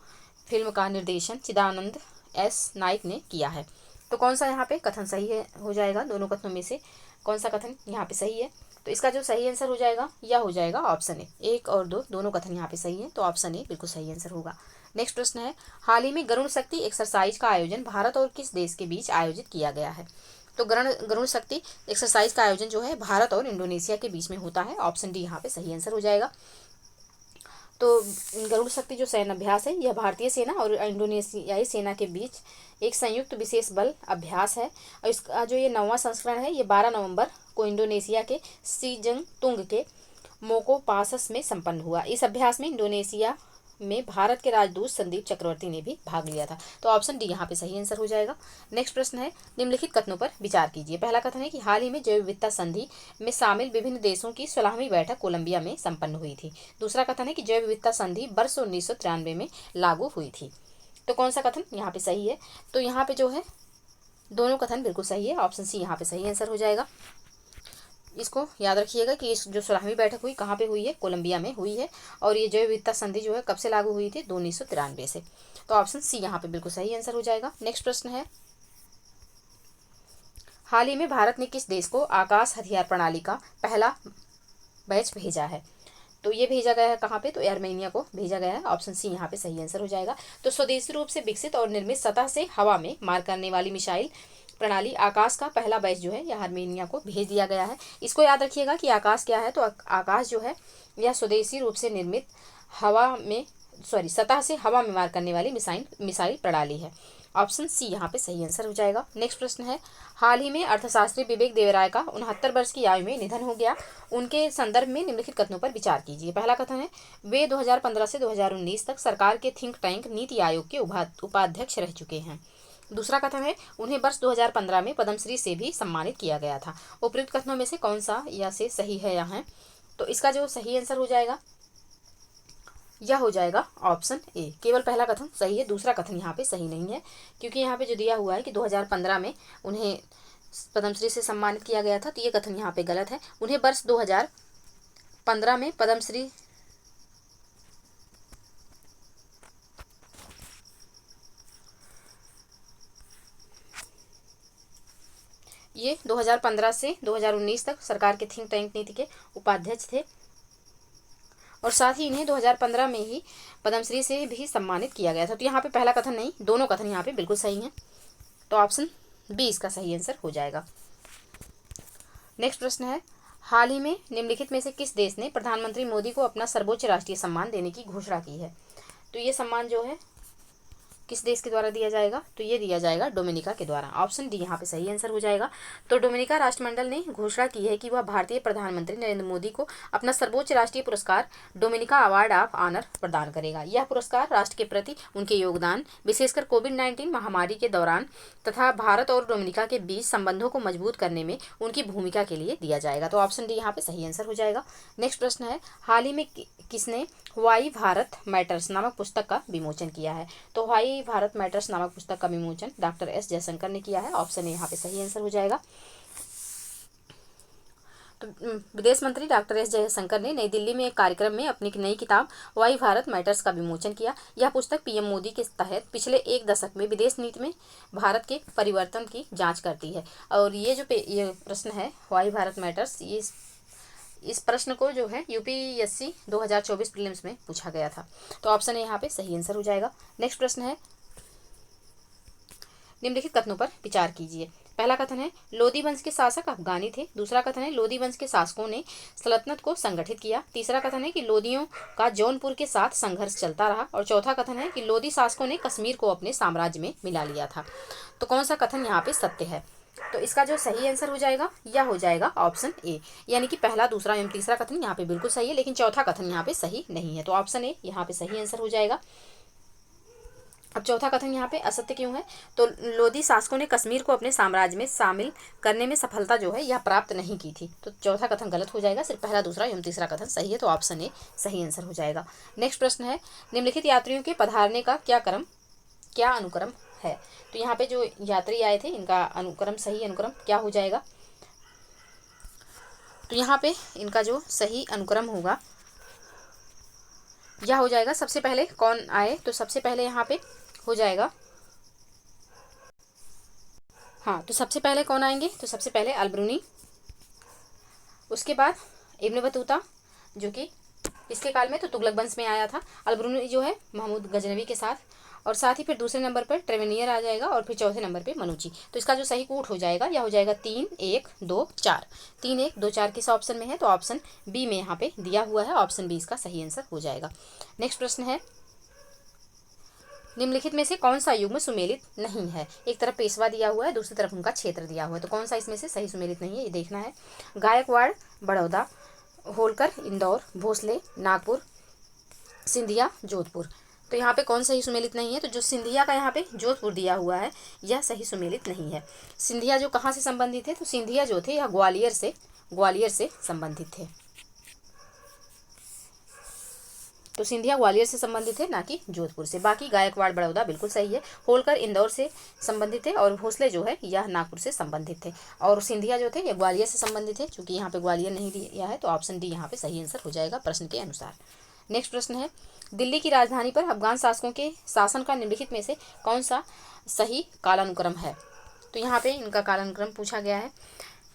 [SPEAKER 1] film का निर्देशन चिदानंद एस नाइक ने किया है। तो कौन सा यहाँ पे कथन सही है हो जाएगा? दोनों कथनों में से कौन सा कथन यहाँ पे सही है? तो इसका जो सही आंसर हो जाएगा यह हो जाएगा ऑप्शन ए। 1 और 2 दोनों कथन यहाँ पे सही है, तो ऑप्शन ए बिल्कुल सही आंसर होगा। नेक्स्ट प्रश्न है, हाल ही में गरुड़ शक्ति एक्सरसाइज का आयोजन भारत और किस देश के बीच आयोजित किया गया है? तो गरुड़ शक्ति एक्सरसाइज का आयोजन जो है भारत और इंडोनेशिया के बीच में होता है। ऑप्शन डी यहाँ पे सही आंसर हो जाएगा। तो गरुड़ शक्ति जो सैन्य अभ्यास है यह भारतीय सेना और इंडोनेशियाई सेना के बीच एक संयुक्त विशेष बल अभ्यास है। और इसका जो ये 9वां संस्करण है ये 12 नवंबर को इंडोनेशिया के सीजंगतुंग के मोकोपासस में संपन्न हुआ। इस अभ्यास में इंडोनेशिया में भारत के राजदूत संदीप चक्रवर्ती ने भी भाग लिया था। तो ऑप्शन डी यहाँ पे सही आंसर हो जाएगा। नेक्स्ट प्रश्न है, निम्नलिखित कथनों पर विचार कीजिए। पहला कथन है कि हाल ही में जैव विविधता संधि में शामिल विभिन्न देशों की 16वीं बैठक कोलंबिया में संपन्न हुई थी। दूसरा कथन है कि जैव विविधता संधि वर्ष 1993 में लागू हुई थी। तो कौन सा कथन यहाँ पे सही है? तो यहाँ पे जो है दोनों कथन बिल्कुल सही है। ऑप्शन सी यहाँ पे सही आंसर हो जाएगा। इसको याद रखिएगा कि इस जो 16वीं बैठक हुई कहाँ पे हुई है? कोलंबिया में हुई है। और ये जैव विविधता संधि जो है कब से लागू हुई थी? 1993 से। तो ऑप्शन सी यहाँ पे बिल्कुल सही आंसर हो जाएगा। नेक्स्ट प्रश्न है, हाल ही में भारत ने किस देश को आकाश हथियार प्रणाली का पहला बैच भेजा है? तो ये भेजा गया है कहाँ पे? तो आर्मेनिया को भेजा गया है। ऑप्शन सी यहाँ पे सही आंसर हो जाएगा। तो स्वदेशी रूप से विकसित और निर्मित सतह से हवा में मार करने वाली मिसाइल प्रणाली आकाश का पहला बैच जो है यह आर्मेनिया को भेज दिया गया है। इसको याद रखिएगा कि आकाश क्या है? तो आकाश जो है यह स्वदेशी रूप से निर्मित सतह से हवा में मार करने वाली मिसाइल प्रणाली है। ऑप्शन सी यहाँ पे सही आंसर हो जाएगा। नेक्स्ट प्रश्न है, हाल ही में अर्थशास्त्री विवेक देवराय का 69 वर्ष की आयु में निधन हो गया। उनके संदर्भ में निम्नलिखित कथनों पर विचार कीजिए। पहला कथन है, वे 2015 से 2019 तक सरकार के थिंक टैंक नीति आयोग के उपाध्यक्ष रह चुके हैं। दूसरा कथन है, उन्हें वर्ष 2015 में पद्मश्री से भी सम्मानित किया गया था। उपयुक्त कथनों में से कौन सा या से सही है यहाँ? तो इसका जो सही आंसर हो जाएगा यह हो जाएगा ऑप्शन ए। केवल पहला कथन सही है, दूसरा कथन यहाँ पे सही नहीं है, क्योंकि यहाँ पे जो दिया हुआ है कि 2015 में उन्हें पद्मश्री से सम्मानित किया गया था, तो ये कथन यहाँ पे गलत है। उन्हें वर्ष 2015 में पद्मश्री ये 2015 से 2019 तक सरकार के थिंक टैंक नीति के उपाध्यक्ष थे और साथ ही इन्हें 2015 में ही पद्मश्री से भी सम्मानित किया गया था। तो यहाँ पे पहला कथन नहीं, दोनों कथन यहाँ पे बिल्कुल सही हैं। तो ऑप्शन बी इसका सही आंसर हो जाएगा। नेक्स्ट प्रश्न है, हाल ही में निम्नलिखित में से किस देश ने प्रधानमंत्री मोदी को अपना सर्वोच्च राष्ट्रीय सम्मान देने की घोषणा की है? तो ये सम्मान जो है किस देश के द्वारा दिया जाएगा? तो ये दिया जाएगा डोमिनिका के द्वारा। ऑप्शन डी यहाँ पे सही आंसर हो जाएगा। तो डोमिनिका राष्ट्रमंडल ने घोषणा की है कि वह भारतीय प्रधानमंत्री नरेंद्र मोदी को अपना सर्वोच्च राष्ट्रीय पुरस्कार डोमिनिका अवार्ड ऑफ ऑनर प्रदान करेगा। यह पुरस्कार राष्ट्र के प्रति उनके योगदान, विशेषकर कोविड-19 महामारी के दौरान तथा भारत और डोमिनिका के बीच संबंधों को मजबूत करने में उनकी भूमिका के लिए दिया जाएगा। तो ऑप्शन डी यहाँ पे सही आंसर हो जाएगा। नेक्स्ट प्रश्न है, हाल ही में किसने व्हाई भारत मैटर्स नामक पुस्तक का विमोचन किया है? तो व्हाई वाई भारत मैटर्स नामक पुस्तक का विमोचन डॉक्टर एस जयशंकर ने किया है। ऑप्शन ए यहाँ पे सही आंसर हो जाएगा। तो विदेश मंत्री डॉक्टर एस जयशंकर ने नई दिल्ली में एक कार्यक्रम में अपनी नई किताब वाई भारत मैटर्स का विमोचन किया। यह पुस्तक पीएम मोदी के तहत पिछले एक दशक में विदेश नीति में भारत के परिवर्तन की जांच करती है। और ये प्रश्न है वाई भारत मैटर्स, ये इस प्रश्न को जो है यूपीएससी 2024 प्रीलिम्स में पूछा गया था। तो ऑप्शन ए यहाँ पे सही आंसर हो जाएगा। नेक्स्ट प्रश्न है, निम्नलिखित कथनों पर विचार कीजिए। पहला कथन है लोदी वंश के शासक अफगानी थे। दूसरा कथन है लोदी वंश के शासकों ने सल्तनत को संगठित किया। तीसरा कथन है कि लोदियों का जौनपुर के साथ संघर्ष चलता रहा। और चौथा कथन है कि लोदी शासकों ने कश्मीर को अपने साम्राज्य में मिला लिया था। तो कौन सा कथन यहाँ पे सत्य है? तो इसका जो सही आंसर हो जाएगा यह हो जाएगा ऑप्शन ए, यानी कि पहला, दूसरा एवं तीसरा कथन यहाँ पे बिल्कुल सही है, लेकिन चौथा कथन यहाँ पे सही नहीं है। तो ऑप्शन ए यहाँ पे सही आंसर हो जाएगा। अब चौथा कथन यहाँ पे असत्य क्यों है? तो लोदी शासकों ने कश्मीर को अपने साम्राज्य में शामिल करने में सफलता जो है यह प्राप्त नहीं की थी। तो चौथा कथन गलत हो जाएगा, सिर्फ पहला, दूसरा एवं तीसरा कथन सही है। तो ऑप्शन ए सही आंसर हो जाएगा। नेक्स्ट प्रश्न है निम्नलिखित यात्रियों के पधारने का क्या अनुक्रम है? तो यहाँ पे जो यात्री आए थे इनका सही अनुक्रम क्या हो जाएगा? तो यहाँ पे इनका जो सही अनुक्रम होगा यह हो जाएगा, सबसे पहले कौन आए? तो सबसे पहले यहाँ पे हो जाएगा, हाँ, तो सबसे पहले कौन आएंगे? तो सबसे पहले अलबरूनी, उसके बाद इब्न बतूता जो कि इसके काल में तो तुगलक वंश में आया था। अलबरूनी जो है महमूद गजनवी के साथ, और साथ ही फिर दूसरे नंबर पर ट्रेवेनियर आ जाएगा, और फिर चौथे नंबर पे मनुची। तो इसका जो सही कूट हो जाएगा यह हो जाएगा 3 1 2 4। 3 1 2 4 किस ऑप्शन में है? तो ऑप्शन बी में यहाँ पे दिया हुआ है। ऑप्शन बी इसका सही आंसर हो जाएगा। नेक्स्ट प्रश्न है निम्नलिखित में से कौन सा युग्म सुमेलित नहीं है? एक तरफ पेशवा दिया हुआ है, दूसरी तरफ उनका क्षेत्र दिया हुआ है, तो कौन सा इसमें से सही सुमेलित नहीं है ये देखना है। गायकवाड़, बड़ौदा, होलकर, इंदौर, भोसले, नागपुर, सिंधिया, जोधपुर। तो यहाँ पे कौन सही सुमेलित नहीं है? तो जो सिंधिया का यहाँ पे जोधपुर दिया हुआ है यह सही सुमेलित नहीं है। सिंधिया जो कहाँ से संबंधित है? तो सिंधिया जो थे यह ग्वालियर से संबंधित थे। तो सिंधिया ग्वालियर से संबंधित है, ना कि जोधपुर से। बाकी गायकवाड़, बड़ौदा बिल्कुल सही है। होलकर इंदौर से संबंधित थे, और भोसले जो है यह नागपुर से संबंधित थे, और सिंधिया जो थे ये ग्वालियर से संबंधित है। चूंकि यहाँ पे ग्वालियर नहीं दिया है तो ऑप्शन डी यहाँ पे सही आंसर हो जाएगा प्रश्न के अनुसार। नेक्स्ट प्रश्न है दिल्ली की राजधानी पर अफगान शासकों के शासन का निम्नलिखित में से कौन सा सही कालानुक्रम है? तो यहाँ पे इनका कालानुक्रम पूछा गया है।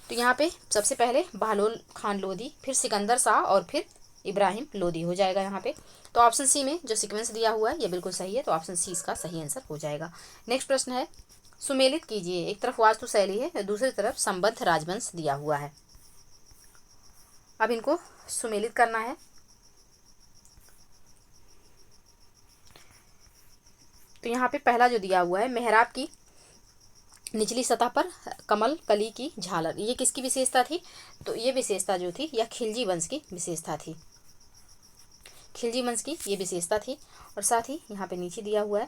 [SPEAKER 1] तो यहाँ पे सबसे पहले बहलोल खान लोदी, फिर सिकंदर शाह, और फिर इब्राहिम लोदी हो जाएगा यहाँ पे। तो ऑप्शन सी में जो सीक्वेंस दिया हुआ है ये बिल्कुल सही है। तो ऑप्शन सी इसका सही आंसर हो जाएगा। नेक्स्ट प्रश्न है सुमेलित कीजिए। एक तरफ वास्तुशैली है, दूसरी तरफ संबद्ध राजवंश दिया हुआ है। अब इनको सुमेलित करना है। तो यहाँ पे पहला जो दिया हुआ है मेहराब की निचली सतह पर कमल कली की झालर, ये किसकी विशेषता थी? तो ये विशेषता जो थी यह खिलजी वंश की विशेषता थी। खिलजी वंश की ये विशेषता थी। और साथ ही यहाँ पे नीचे दिया हुआ है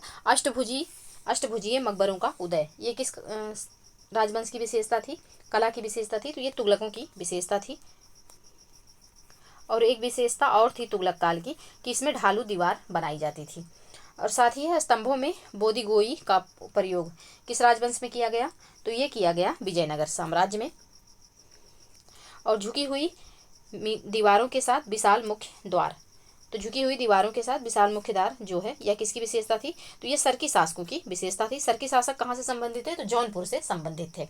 [SPEAKER 1] अष्टभुजीय मकबरों का उदय, ये किस राजवंश की विशेषता थी? कला की विशेषता थी। तो ये तुगलकों की विशेषता थी। और एक विशेषता और थी तुगलक काल की कि इसमें ढालू दीवार बनाई जाती थी। और साथ ही स्तंभों में बोधिगोई का प्रयोग किस राजवंश में किया गया? तो ये किया गया विजयनगर साम्राज्य में। और झुकी हुई दीवारों के साथ विशाल मुख्य द्वार, तो झुकी हुई दीवारों के साथ विशाल मुख्य द्वार जो है यह किसकी विशेषता थी? तो ये सरकी शासकों की विशेषता थी। सरकी शासक कहाँ से संबंधित थे? तो जौनपुर से संबंधित थे।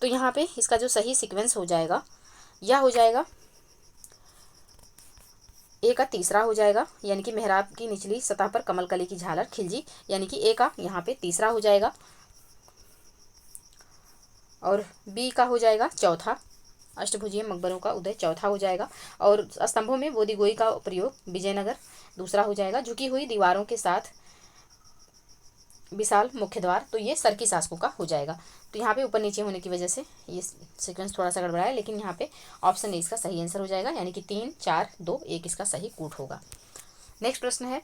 [SPEAKER 1] तो यहाँ पे इसका जो सही सीक्वेंस हो जाएगा यह हो जाएगा ए का तीसरा हो जाएगा, यानी कि मेहराब की निचली सतह पर कमल कली की झालर खिलजी, यानी कि ए का यहाँ पे तीसरा हो जाएगा। और बी का हो जाएगा चौथा, अष्टभुजीय मकबरों का उदय चौथा हो जाएगा। और स्तंभों में बोधिगोई का प्रयोग विजयनगर दूसरा हो जाएगा। झुकी हुई दीवारों के साथ विशाल मुख्य द्वार, तो ये सरकी शासकों का हो जाएगा। तो यहाँ पे ऊपर नीचे होने की वजह से ये सीक्वेंस थोड़ा सा गड़बड़ा है, लेकिन यहाँ पे ऑप्शन ए इसका सही आंसर हो जाएगा, यानी कि 3 4 2 1 इसका सही कूट होगा। नेक्स्ट प्रश्न है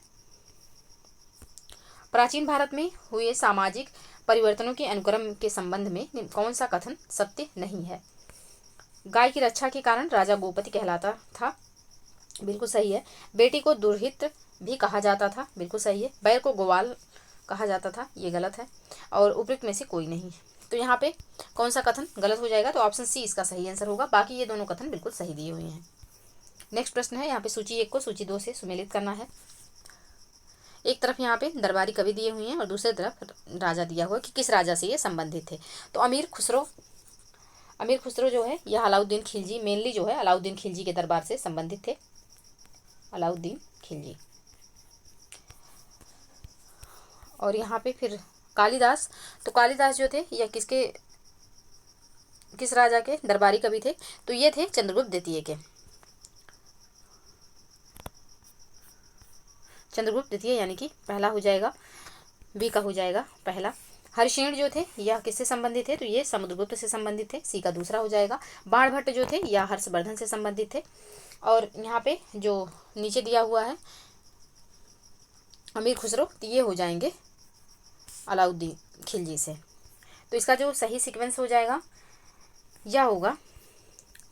[SPEAKER 1] प्राचीन भारत में हुए सामाजिक परिवर्तनों के अनुक्रम के संबंध में कौन सा कथन सत्य नहीं है? गाय की रक्षा के कारण राजा गोपति कहलाता था, बिल्कुल सही है। बेटी को दुर्हित भी कहा जाता था, बिल्कुल सही है। बैल को ग्वाल कहा जाता था, ये गलत है। और उपयुक्त में से कोई नहीं। तो यहाँ पे कौन सा कथन गलत हो जाएगा? तो ऑप्शन सी इसका सही आंसर होगा। बाकी ये दोनों कथन बिल्कुल सही दिए हुए हैं। नेक्स्ट प्रश्न है, यहाँ पे सूची 1 को सूची 2 से सुमेलित करना है। एक तरफ यहाँ पे दरबारी कवि दिए हुए हैं और दूसरी तरफ राजा दिया हुआ है कि किस राजा से ये संबंधित थे। तो अमीर खुसरो जो है यह अलाउद्दीन खिलजी, मेनली जो है अलाउद्दीन खिलजी के दरबार से संबंधित थे, अलाउद्दीन खिलजी। और यहाँ पे फिर कालिदास, तो कालिदास जो थे यह किस राजा के दरबारी कवि थे? तो ये थे चंद्रगुप्त द्वितीय के। चंद्रगुप्त द्वितीय यानी कि पहला हो जाएगा, बी का हो जाएगा पहला। हरिशेन जो थे यह किससे संबंधित थे? तो ये समुद्रगुप्त से संबंधित थे, सी का दूसरा हो जाएगा। बाणभट्ट जो थे यह हर्षवर्धन से संबंधित थे। और यहाँ पे जो नीचे दिया हुआ है अमीर खुसरो, तो ये हो जाएंगे अलाउद्दीन खिलजी से। तो इसका जो सही सीक्वेंस हो जाएगा यह होगा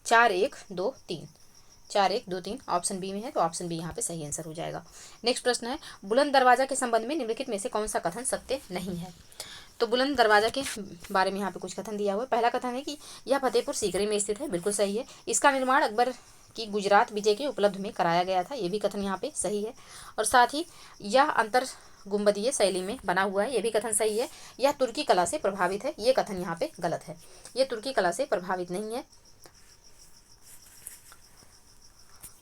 [SPEAKER 1] 4 1 2 3, 4 1 2 3 ऑप्शन बी में है। तो ऑप्शन बी यहाँ पे सही आंसर हो जाएगा। नेक्स्ट प्रश्न है, बुलंद दरवाजा के संबंध में निम्नलिखित में से कौन सा कथन सत्य नहीं है? तो बुलंद दरवाजा के बारे में यहाँ पे कुछ कथन दिया हुआ है। पहला कथन है कि यह फतेहपुर सीकरी में स्थित है, बिल्कुल सही है। इसका निर्माण अकबर की गुजरात विजय के उपलब्ध में कराया गया था, ये भी कथन यहाँ पे सही है। और साथ ही यह अंतर गुंबदीय शैली में बना हुआ है, ये भी कथन सही है। यह तुर्की कला से प्रभावित है, ये कथन यहाँ पे गलत है। ये तुर्की कला से प्रभावित नहीं है,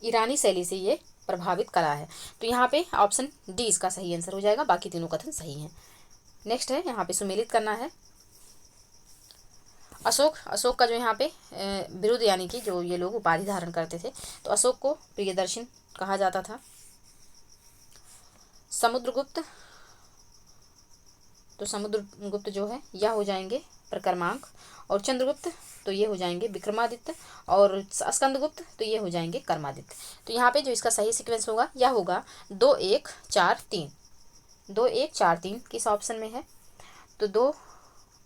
[SPEAKER 1] ईरानी शैली से ये प्रभावित कला है। तो यहाँ पे ऑप्शन डी इसका सही आंसर हो जाएगा। बाकी तीनों कथन सही हैं। नेक्स्ट है, यहाँ पे सुमेलित करना है। अशोक का जो यहाँ पे विरुद्ध यानी कि जो ये लोग उपाधि धारण करते थे, तो अशोक को प्रियदर्शन कहा जाता था। समुद्रगुप्त जो है यह हो जाएंगे प्रक्रमांक। और चंद्रगुप्त तो ये हो जाएंगे विक्रमादित्य। और स्कंदगुप्त तो ये हो जाएंगे कर्मादित्य। तो यहाँ पे जो इसका सही सीक्वेंस होगा यह होगा 2 1 4 3। 2 1 4 3 किस ऑप्शन में है? तो 2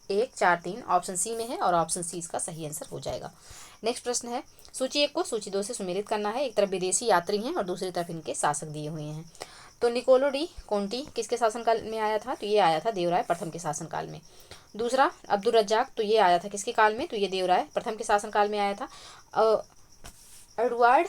[SPEAKER 1] 1 4 3 ऑप्शन सी में है और ऑप्शन सी इसका सही आंसर हो जाएगा। नेक्स्ट प्रश्न है, सूची 1 को सूची 2 से सुमेलित करना है। एक तरफ विदेशी यात्री हैं और दूसरी तरफ इनके शासक दिए हुए हैं। तो निकोलो डी कोंटी किसके शासनकाल में आया था? तो ये आया था देवराय प्रथम के शासनकाल में। दूसरा अब्दुल रज्जाक, तो ये आया था किसके काल में? तो ये देवराय प्रथम के शासनकाल में आया था। एडवर्ड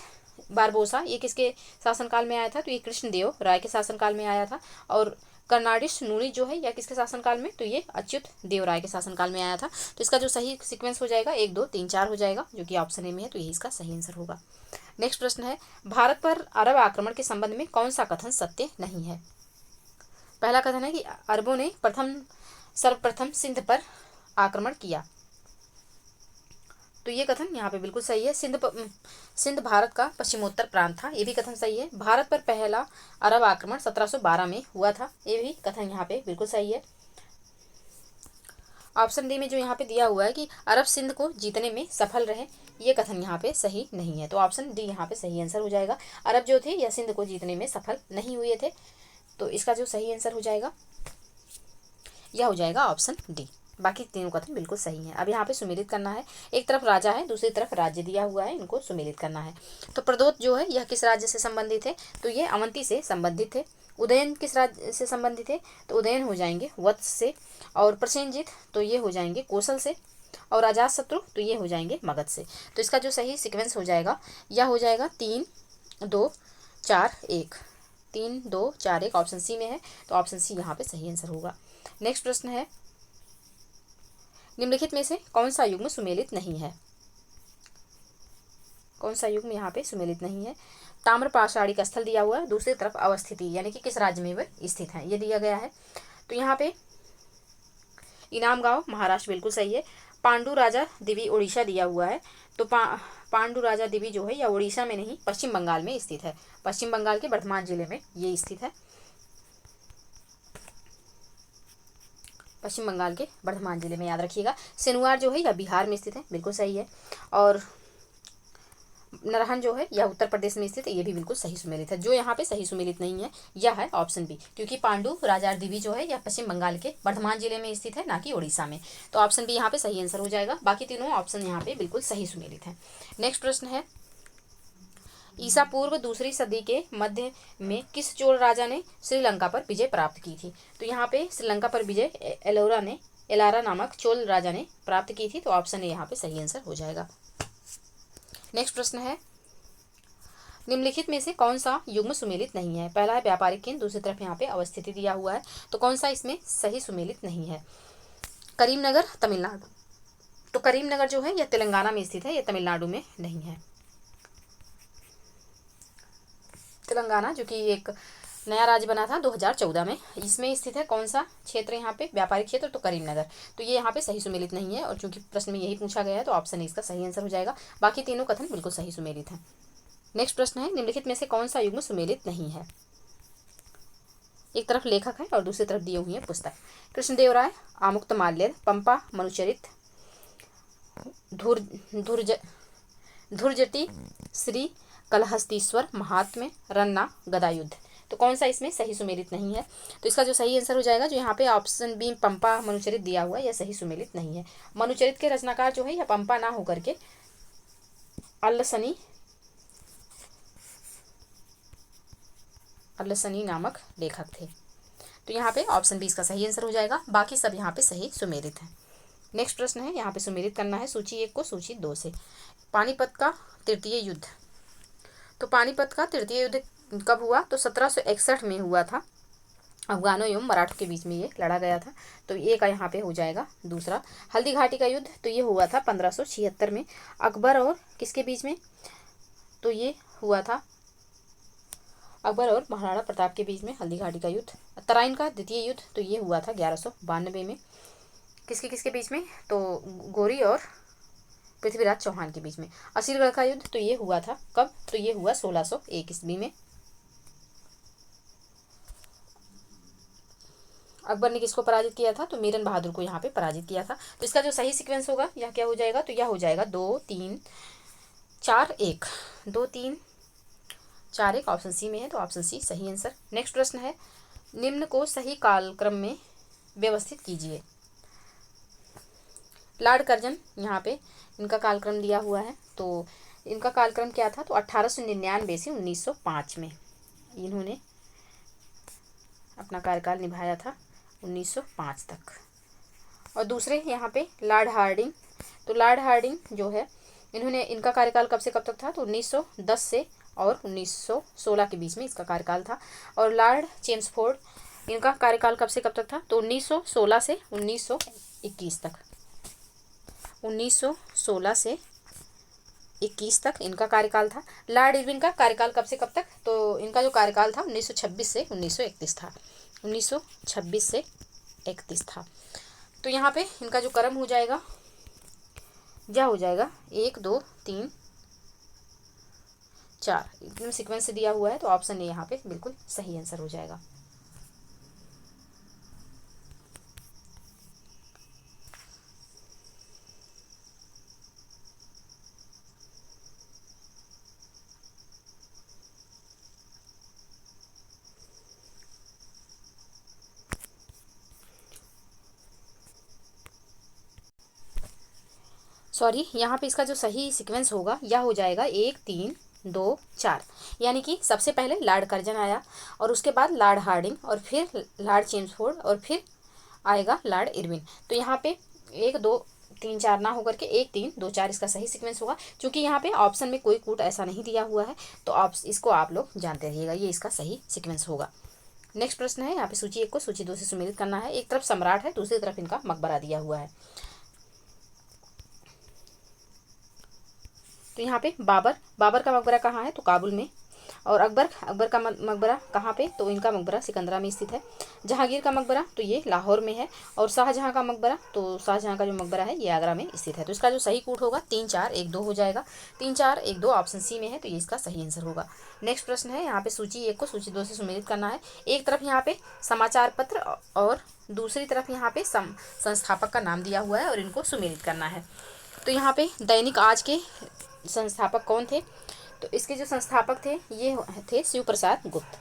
[SPEAKER 1] बारबोसा ये किसके शासनकाल में आया था? तो ये कृष्णदेव राय के शासनकाल में आया था। और कर्नाडिस नूरी जो है यह किसके शासनकाल में? तो ये अच्युत देव राय के शासनकाल में आया था। तो इसका जो सही सीक्वेंस हो जाएगा 1 2 3 4 हो जाएगा, जो कि ऑप्शन ए में है। तो यही इसका सही आंसर होगा। नेक्स्ट प्रश्न है, भारत पर अरब आक्रमण के संबंध में कौन सा कथन सत्य नहीं है? पहला कथन है कि अरबों ने सर्वप्रथम सिंध पर आक्रमण किया, तो ये कथन यहाँ पे बिल्कुल सही है। सिंध भारत का पश्चिमोत्तर प्रांत था, ये भी कथन सही है। भारत पर पहला अरब आक्रमण 1712 में हुआ था, ये भी कथन यहाँ पे बिल्कुल सही है। ऑप्शन डी में जो यहाँ पे दिया हुआ है कि अरब सिंध को जीतने में सफल रहे, ये कथन यहाँ पे सही नहीं है। तो ऑप्शन डी यहाँ पे सही आंसर हो जाएगा। अरब जो थे यह सिंध को जीतने में सफल नहीं हुए थे, तो इसका जो सही आंसर हो जाएगा यह हो जाएगा ऑप्शन डी। बाकी तीनों कथन बिल्कुल सही हैं। अब यहाँ पे सुमेलित करना है। एक तरफ राजा है, दूसरी तरफ राज्य दिया हुआ है, इनको सुमेलित करना है। तो प्रदोत जो है यह किस राज्य से संबंधित है? तो ये अवंती से संबंधित थे। उदयन किस राज्य से संबंधित है? तो उदयन हो जाएंगे वत्स से। और प्रसेनजीत तो ये हो जाएंगे कौशल से। और अजातशत्रु तो ये हो जाएंगे मगध से। तो इसका जो सही सीक्वेंस हो जाएगा यह हो जाएगा 3 2 4 1। 3 2 4 1 ऑप्शन सी में है, तो ऑप्शन सी यहाँ पे सही आंसर होगा। नेक्स्ट प्रश्न है, निम्नलिखित में से कौन सा युग्म सुमेलित नहीं है? कौन सा युग्म यहाँ पे सुमेलित नहीं है? ताम्रपाषाणिक स्थल दिया हुआ है, दूसरी तरफ अवस्थिति यानी कि किस राज्य में वे स्थित हैं ये दिया गया है। तो यहाँ पे इनाम गांव महाराष्ट्र बिल्कुल सही है। पांडु राजा दिवी उड़ीसा दिया हुआ है। तो पांडु राजा दिवी जो है यह उड़ीसा में नहीं पश्चिम बंगाल में स्थित है। पश्चिम बंगाल के वर्धमान जिले में ये स्थित है। पश्चिम बंगाल के वर्धमान जिले में, याद रखिएगा। सिनुआर जो है यह बिहार में स्थित है, बिल्कुल सही है। और नरहन जो है यह उत्तर प्रदेश में स्थित है, ये भी बिल्कुल सही सुमेलित है। जो यहाँ पे सही सुमेलित नहीं है यह है ऑप्शन बी, क्योंकि पांडु राजा दिवी जो है यह पश्चिम बंगाल के वर्धमान जिले में स्थित है, ना कि उड़ीसा में। तो ऑप्शन बी यहाँ पे सही आंसर हो जाएगा। बाकी तीनों ऑप्शन यहाँ पे बिल्कुल सही सुमेलित है। नेक्स्ट प्रश्न है, ईसा पूर्व दूसरी सदी के मध्य में किस चोल राजा ने श्रीलंका पर विजय प्राप्त की थी? तो यहाँ पे श्रीलंका पर विजय एलारा नामक चोल राजा ने प्राप्त की थी। तो ऑप्शन ए यहाँ पे सही आंसर हो जाएगा। नेक्स्ट प्रश्न है, निम्नलिखित में से कौन सा युग्म सुमेलित नहीं है? पहला है व्यापारिक केंद्र, दूसरी तरफ यहाँ पे अवस्थिति दिया हुआ है, तो कौन सा इसमें सही सुमेलित नहीं है? करीमनगर, तमिलनाडु। तो करीमनगर जो है यह तेलंगाना में स्थित है, यह तमिलनाडु में नहीं है। तेलंगाना जो कि एक नया राज्य बना था 2014 में, इसमें स्थित है। कौन सा क्षेत्र यहाँ पे? व्यापारिक क्षेत्र, तो करीमनगर। तो ये यहाँ पे सही सुमेलित नहीं है, और चूंकि प्रश्न में यही पूछा गया है तो ऑप्शन इसका सही आंसर हो जाएगा। बाकी तीनों कथन बिल्कुल सही सुमेलित हैं। नेक्स्ट प्रश्न है, निम्नलिखित में से कौन सा युग्म सुमेलित नहीं है? एक तरफ लेखक है और दूसरी तरफ दी हुई है पुस्तक। कृष्णदेवराय, आमुक्तमाल्यद, पंपा मनुचरित, धुर्जटी, श्री कलहस्तीश्वर महात्म्य, रन्ना गदायुद्ध। तो कौन सा इसमें सही सुमेलित नहीं है? तो इसका जो सही आंसर हो जाएगा, जो यहाँ पे ऑप्शन बी पंपा मनुचरित दिया हुआ है, यह सही सुमेलित नहीं है। मनुचरित के रचनाकार जो है यह पंपा ना होकर के अल्लसनी नामक लेखक थे। तो यहाँ पे ऑप्शन बी इसका सही आंसर हो जाएगा। बाकी सब यहाँ पे सही सुमेलित हैं। नेक्स्ट प्रश्न है, यहाँ पे सुमेलित करना है सूची 1 को सूची 2 से। पानीपत का तृतीय युद्ध। तो पानीपत का तृतीय युद्ध कब हुआ? तो 1761 में हुआ था। अफगानों एवं मराठों के बीच में ये लड़ा गया था। तो ये का यहाँ पे हो जाएगा दूसरा। हल्दी घाटी का युद्ध, तो ये हुआ था 1576 में, अकबर और किसके बीच में? तो ये हुआ था अकबर और महाराणा प्रताप के बीच में हल्दी घाटी का युद्ध। तराइन का द्वितीय युद्ध, तो ये हुआ था 1192 में, किसके बीच में? तो गोरी और पृथ्वीराज चौहान के बीच में। असीरगढ़ का युद्ध, तो ये हुआ था कब? तो ये हुआ 1601 ईस्वी में। अकबर ने किसको पराजित किया था? तो मीरन बहादुर को यहाँ पे पराजित किया था। तो इसका जो सही सीक्वेंस होगा यह क्या हो जाएगा? तो यह हो जाएगा 2 3 4 1, 2 3 4 1, ऑप्शन सी में है, तो ऑप्शन सी सही आंसर। नेक्स्ट प्रश्न है, निम्न को सही कालक्रम में व्यवस्थित कीजिए। लॉर्ड कर्जन, यहाँ पे इनका कालक्रम दिया हुआ है। तो इनका कालक्रम क्या था? तो 1899 से 1905 में इन्होंने अपना कार्यकाल निभाया था, 1905 तक। और दूसरे यहाँ पे लॉर्ड हार्डिंग। तो लॉर्ड हार्डिंग जो है, इन्होंने इनका कार्यकाल कब से कब तक था? तो 1910 से और 1916 के बीच में इसका कार्यकाल था। और लॉर्ड चेम्सफोर्ड, इनका कार्यकाल कब से कब तक था? तो 1916 से 1921 तक। 1916 से 21 तक इनका कार्यकाल था। लॉर्ड इरविन का कार्यकाल कब से कब तक? तो इनका जो कार्यकाल था 1926 से 1931 था। 1926 से 31 था। तो यहाँ पे इनका जो क्रम हो जाएगा क्या हो जाएगा? 1 2 3 4 एकदम सीक्वेंस से दिया हुआ है। तो ऑप्शन ए यहाँ पे बिल्कुल सही आंसर हो जाएगा। सॉरी, यहाँ पे इसका जो सही सीक्वेंस होगा यह हो जाएगा 1 3 2 4, यानी कि सबसे पहले लॉर्ड कर्जन आया, और उसके बाद लॉर्ड हार्डिंग, और फिर लॉर्ड चेम्सफोर्ड, और फिर आएगा लॉर्ड इरविन। तो यहाँ पे 1 2 3 4 ना होकर के 1 3 2 4 इसका सही सीक्वेंस होगा। क्योंकि यहाँ पे ऑप्शन में कोई कूट ऐसा नहीं दिया हुआ है, तो इसको आप लोग जानते रहिएगा, ये इसका सही सीक्वेंस होगा। नेक्स्ट प्रश्न है, यहाँ पे सूची 1 को सूची 2 से सुमेलित करना है। एक तरफ सम्राट है, दूसरी तरफ इनका मकबरा दिया हुआ है। तो यहाँ पे बाबर का मकबरा कहाँ है? तो काबुल में। और अकबर का मकबरा कहाँ पे? तो इनका मकबरा सिकंदरा में स्थित है। जहांगीर का मकबरा तो ये लाहौर में है। और शाहजहां का मकबरा, तो शाहजहां का जो मकबरा है ये आगरा में स्थित है। तो इसका जो सही कूट होगा 3 4 1 2 हो जाएगा। 3 4 1 2 ऑप्शन सी में है, तो ये इसका सही आंसर होगा। नेक्स्ट प्रश्न है, यहाँ पे सूची 1 को सूची 2 से सुमेलित करना है। एक तरफ यहाँ पे समाचार पत्र और दूसरी तरफ यहाँ पे संस्थापक का नाम दिया हुआ है, और इनको सुमेलित करना है। तो यहाँ पे दैनिक आज के संस्थापक कौन थे? तो इसके जो संस्थापक थे ये थे शिव प्रसाद गुप्त,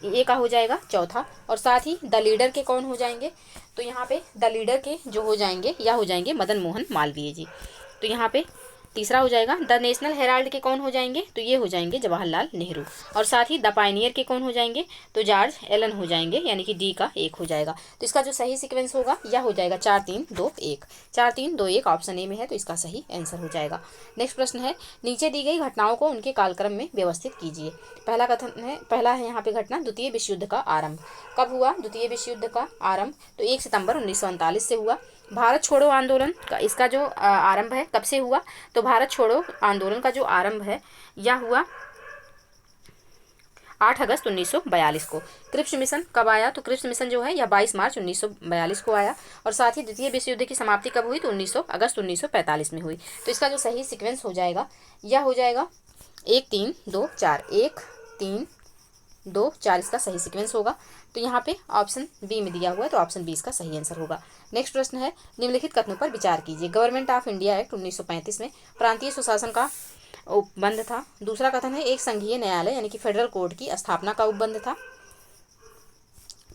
[SPEAKER 1] ये का हो जाएगा चौथा। और साथ ही द लीडर के कौन हो जाएंगे? तो यहाँ पे द लीडर के जो हो जाएंगे या हो जाएंगे मदन मोहन मालवीय जी। तो यहाँ पे तीसरा हो जाएगा द नेशनल हेराल्ड के कौन हो जाएंगे, तो ये हो जाएंगे जवाहरलाल नेहरू। और साथ ही द पायनियर के कौन हो जाएंगे, तो जॉर्ज एलन हो जाएंगे, यानी कि डी का 1 हो जाएगा। तो इसका जो सही सीक्वेंस होगा यह हो जाएगा 4 3 2 1। 4 3 2 1 ऑप्शन ए में है, तो इसका सही आंसर हो जाएगा। नेक्स्ट प्रश्न है नीचे दी गई घटनाओं को उनके कालक्रम में व्यवस्थित कीजिए। पहला है यहाँ पे घटना द्वितीय विश्व युद्ध का आरंभ। कब हुआ द्वितीय विश्व युद्ध का आरंभ, तो 1 सितंबर 1939 से हुआ। भारत छोड़ो आंदोलन का इसका जो आरंभ है कब से हुआ, तो भारत छोड़ो आंदोलन का जो आरंभ है यह हुआ 8 अगस्त 1942 को। क्रिप्स मिशन कब आया, तो क्रिप्स मिशन जो है यह 22 मार्च 1942 को आया। और साथ ही द्वितीय विश्व युद्ध की समाप्ति कब हुई, तो 19 अगस्त 1945 में हुई। तो इसका जो सही सीक्वेंस हो जाएगा यह हो जाएगा 1 3 2 4 1 3 2 4 इसका सही सीक्वेंस होगा। तो यहाँ पे ऑप्शन बी में दिया हुआ है, तो ऑप्शन बी इसका सही आंसर होगा। नेक्स्ट प्रश्न है निम्नलिखित कथनों पर विचार कीजिए। गवर्नमेंट ऑफ इंडिया एक्ट 1935 में प्रांतीय सुशासन का उपबंध था। दूसरा कथन है एक संघीय न्यायालय यानी कि फेडरल कोर्ट की स्थापना का उपबंध था।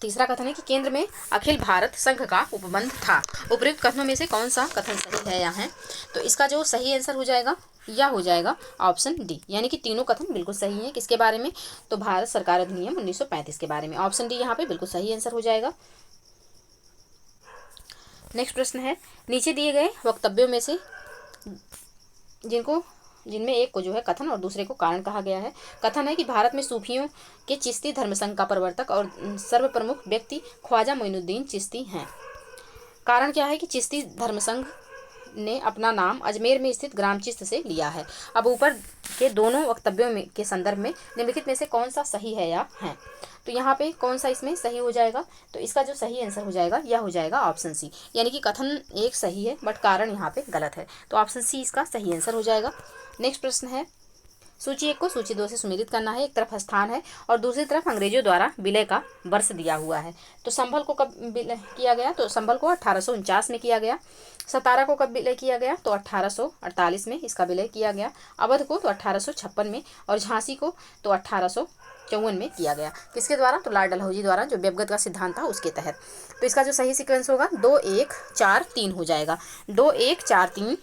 [SPEAKER 1] तीसरा कथन है कि केंद्र में अखिल भारत संघ का उपबंध था। उपयुक्त कथनों में से कौन सा कथन सही है यहाँ, तो इसका जो सही आंसर हो जाएगा यह हो जाएगा ऑप्शन डी, यानी कि तीनों कथन बिल्कुल सही हैं। किसके बारे में, तो भारत सरकार अधिनियम 1935 के बारे में। ऑप्शन डी यहाँ पे बिल्कुल सही आंसर हो जाएगा। नेक्स्ट प्रश्न है नीचे दिए गए वक्तव्यों में से जिनमें एक को जो है कथन और दूसरे को कारण कहा गया है। कथन है कि भारत में सूफियों के चिश्ती धर्मसंघ का प्रवर्तक और सर्वप्रमुख व्यक्ति ख्वाजा मोइनुद्दीन चिश्ती हैं। कारण क्या है कि चिश्ती धर्मसंघ ने अपना नाम अजमेर में स्थित ग्राम चिश्त से लिया है। अब ऊपर के दोनों वक्तव्यों में के संदर्भ में निम्नलिखित में से कौन सा सही है या है, तो यहाँ पे कौन सा इसमें सही हो जाएगा, तो इसका जो सही आंसर हो जाएगा यह हो जाएगा ऑप्शन सी, यानी कि कथन एक सही है बट कारण यहाँ पे गलत है। तो ऑप्शन सी इसका सही आंसर हो जाएगा। नेक्स्ट प्रश्न है सूची 1 को सूची 2 से सुमेलित करना है। एक तरफ स्थान है और दूसरी तरफ अंग्रेजों द्वारा विलय का वर्ष दिया हुआ है। तो संभल को कब विलय किया गया, तो संभल को 1849 में किया गया। सतारा को कब विलय किया गया, तो 1848 में इसका विलय किया गया। अवध को तो 1856 में और झांसी को तो 1854 में किया गया। किसके द्वारा, तो लॉर्ड डलहौजी द्वारा, जो व्यवगत का सिद्धांत था उसके तहत। तो इसका जो सही सीक्वेंस होगा 2 1 4 3 हो जाएगा। 2 1 4 3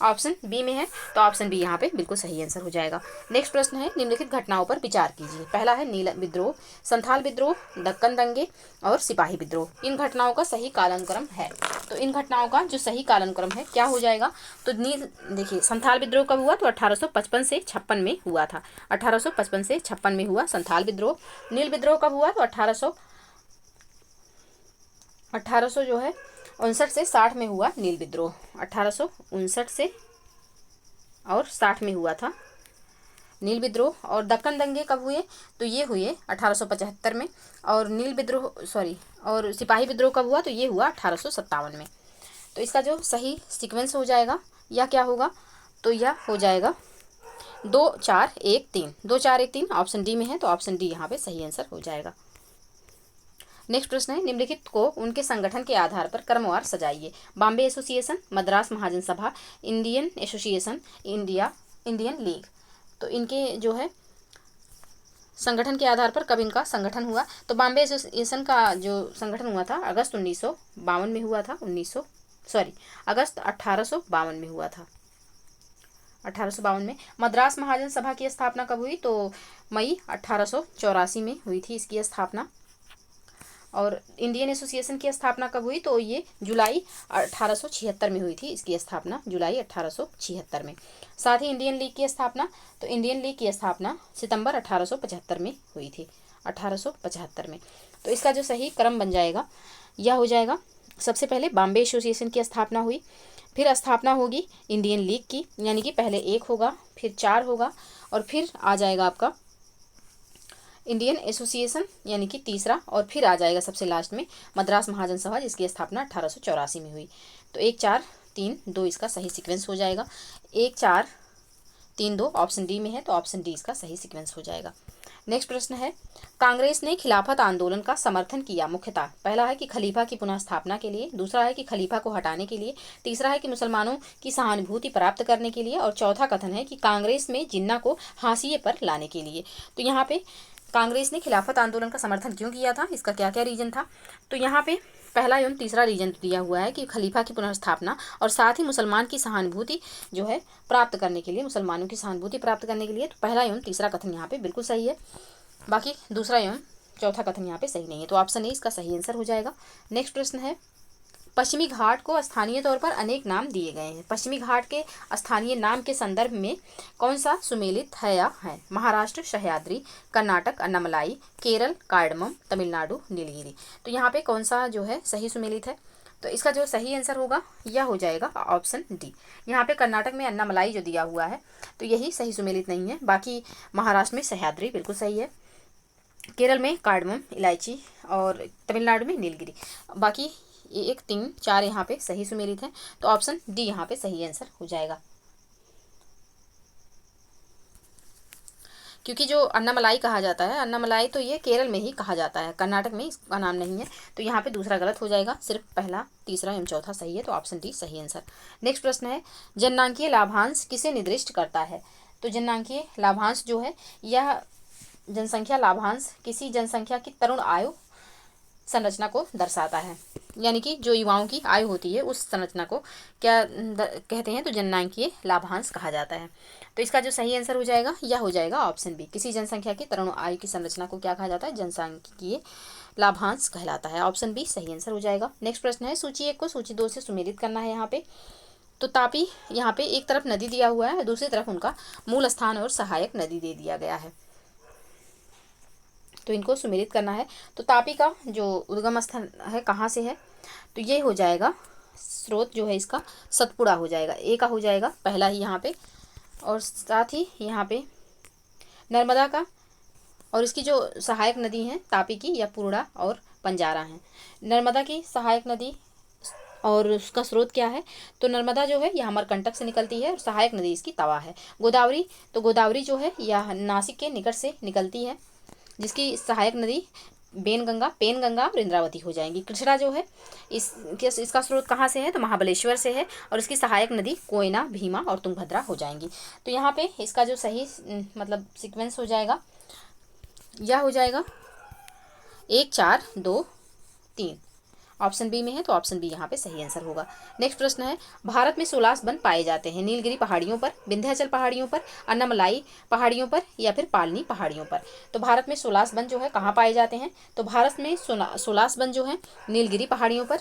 [SPEAKER 1] ऑप्शन बी में है, तो ऑप्शन बी यहाँ पे बिल्कुल सही आंसर हो जाएगा। नेक्स्ट प्रश्न है निम्नलिखित घटनाओं पर विचार कीजिए। पहला है नील विद्रोह, संथाल विद्रोह, दक्कन दंगे और सिपाही विद्रोह। इन घटनाओं का सही कालानुक्रम है, तो इन घटनाओं का जो सही कालानुक्रम है क्या हो जाएगा, तो देखिए संथाल विद्रोह कब हुआ, तो 1855 से 56 में हुआ था। 1855 से 56 में हुआ संथाल विद्रोह। नील विद्रोह कब हुआ, तो 1859 जो है 59 से 60 में हुआ नील विद्रोह। 1859 से और 60 में हुआ था नील विद्रोह। और दक्कन दंगे कब हुए, तो ये हुए 1875 में। और नील विद्रोह और सिपाही विद्रोह कब हुआ, तो ये हुआ 1857 में। तो इसका जो सही सीक्वेंस हो जाएगा यह क्या होगा, तो यह हो जाएगा 2 4 1 3। 2 4 1 3 ऑप्शन डी में है, तो ऑप्शन डी यहाँ पे सही आंसर हो जाएगा। नेक्स्ट प्रश्न है निम्नलिखित को उनके संगठन के आधार पर क्रमवार सजाइए। बॉम्बे एसोसिएशन, मद्रास महाजन सभा, इंडियन एसोसिएशन, इंडियन लीग। तो इनके जो है संगठन के आधार पर कब इनका संगठन हुआ, तो बॉम्बे एसोसिएशन का जो संगठन हुआ था अगस्त 1952 में हुआ था। अगस्त 1852 में हुआ था। 1852 में। मद्रास महाजन सभा की स्थापना कब हुई, तो मई 1884 में हुई थी इसकी स्थापना। और इंडियन एसोसिएशन की स्थापना कब हुई, तो ये जुलाई 1876 में हुई थी इसकी स्थापना, जुलाई 1876 में। साथ ही इंडियन लीग की स्थापना, तो इंडियन लीग की स्थापना सितंबर 1875 में हुई थी, 1875 में। तो इसका जो सही क्रम बन जाएगा यह हो जाएगा, सबसे पहले बॉम्बे एसोसिएशन की स्थापना हुई, फिर स्थापना होगी इंडियन लीग की, यानी कि पहले 1 होगा, फिर 4 होगा, और फिर आ जाएगा आपका इंडियन एसोसिएशन यानी कि तीसरा, और फिर आ जाएगा सबसे लास्ट में मद्रास महाजन सभा जिसकी स्थापना 1884 में हुई। तो 1 4 3 2 इसका सही सीक्वेंस हो जाएगा। 1 4 3 2 ऑप्शन डी में है, तो ऑप्शन डी इसका सही सीक्वेंस हो जाएगा। नेक्स्ट प्रश्न है कांग्रेस ने खिलाफत आंदोलन का समर्थन किया मुख्यतः। पहला है कि खलीफा की पुनः स्थापना के लिए, दूसरा है कि खलीफा को हटाने के लिए, तीसरा है कि मुसलमानों की सहानुभूति प्राप्त करने के लिए, और चौथा कथन है कि कांग्रेस में जिन्ना को हाशिए पर लाने के लिए। तो यहाँ पे कांग्रेस ने खिलाफत आंदोलन का समर्थन क्यों किया था, इसका क्या क्या रीजन था। तो यहाँ पे पहला एवं तीसरा रीजन दिया हुआ है कि खलीफा की पुनर्स्थापना और साथ ही मुसलमान की सहानुभूति जो है प्राप्त करने के लिए, मुसलमानों की सहानुभूति प्राप्त करने के लिए। तो पहला एवं तीसरा कथन यहाँ पे बिल्कुल सही है, बाकी दूसरा एवं चौथा कथन यहाँ पे सही नहीं है। तो ऑप्शन ए इसका सही आंसर हो जाएगा। नेक्स्ट प्रश्न है, पश्चिमी घाट को स्थानीय तौर पर अनेक नाम दिए गए हैं। पश्चिमी घाट के स्थानीय नाम के संदर्भ में कौन सा सुमेलित है या है। महाराष्ट्र सह्याद्री, कर्नाटक अन्नामलाई, केरल कार्डमम, तमिलनाडु नीलगिरी। तो यहाँ पे कौन सा जो है सही सुमेलित है, तो इसका जो सही आंसर होगा यह हो जाएगा ऑप्शन डी। यहाँ पे कर्नाटक में अन्नामलाई जो दिया हुआ है तो यही सही सुमेलित नहीं है, बाकी महाराष्ट्र में सह्याद्री बिल्कुल सही है, केरल में कार्डमम इलायची और तमिलनाडु में नीलगिरी। बाकी 1, 3, 4 यहाँ पे सही सुमेलित हैं, तो ऑप्शन डी यहाँ पे सही आंसर हो जाएगा। क्योंकि जो अन्नामलाई कहा जाता है, अन्नामलाई तो ये केरल में ही कहा जाता है, कर्नाटक में इसका नाम नहीं है, तो यहाँ पे दूसरा गलत हो जाएगा, सिर्फ पहला, तीसरा एवं चौथा सही है, तो ऑप्शन डी सही आंसर। नेक्स्ट प्रश्न है, जननांकीय लाभांश किसे निर्दिष्ट करता है। तो जननांकीय लाभांश जो है यह जनसंख्या लाभांश किसी जनसंख्या की तरुण आयु संरचना को दर्शाता है, यानी कि जो युवाओं की आयु होती है उस संरचना को क्या कहते हैं, तो जननांकीय लाभांश कहा जाता है। तो इसका जो सही आंसर हो जाएगा यह हो जाएगा ऑप्शन बी। किसी जनसंख्या की तरुण आयु की संरचना को क्या कहा जाता है, जनसांख्यिकीय लाभांश कहलाता है। ऑप्शन बी सही आंसर हो जाएगा। नेक्स्ट प्रश्न है, सूची 1 को सूची 2 से सुमेलित करना है। यहाँ पे तो तापी, यहाँ पे एक तरफ नदी दिया हुआ है, दूसरी तरफ उनका मूल स्थान और सहायक नदी दे दिया गया है, तो इनको सुमेलित करना है। तो तापी का जो उद्गम स्थल है कहाँ से है, तो ये हो जाएगा स्रोत जो है इसका सतपुड़ा हो जाएगा, ए का हो जाएगा पहला ही यहाँ पे, और साथ ही यहाँ पे नर्मदा का, और इसकी जो सहायक नदी है तापी की या पूर्णा और पंजारा है। नर्मदा की सहायक नदी और उसका स्रोत क्या है, तो नर्मदा जो है यह अमरकंटक से निकलती है और सहायक नदी इसकी तवा है। गोदावरी, तो गोदावरी जो है यह नासिक के निकट से निकलती है, जिसकी सहायक नदी पेनगंगा और इंद्रावती हो जाएंगी। कृष्णा जो है इसका स्रोत कहाँ से है, तो महाबलेश्वर से है, और इसकी सहायक नदी कोयना, भीमा और तुंगभद्रा हो जाएंगी। तो यहाँ पे इसका जो सही मतलब सीक्वेंस हो जाएगा यह हो जाएगा 1, 4, 2, 3, ऑप्शन बी में है, तो ऑप्शन बी यहाँ पे सही आंसर होगा। नेक्स्ट प्रश्न है, भारत में 16 वन पाए जाते हैं, नीलगिरी पहाड़ियों पर, विंध्याचल पहाड़ियों पर, अन्नामलाई पहाड़ियों पर या फिर पालनी पहाड़ियों पर। तो भारत में 16 वन जो है कहाँ पाए जाते हैं, तो भारत में 16 वन जो है नीलगिरी पहाड़ियों पर,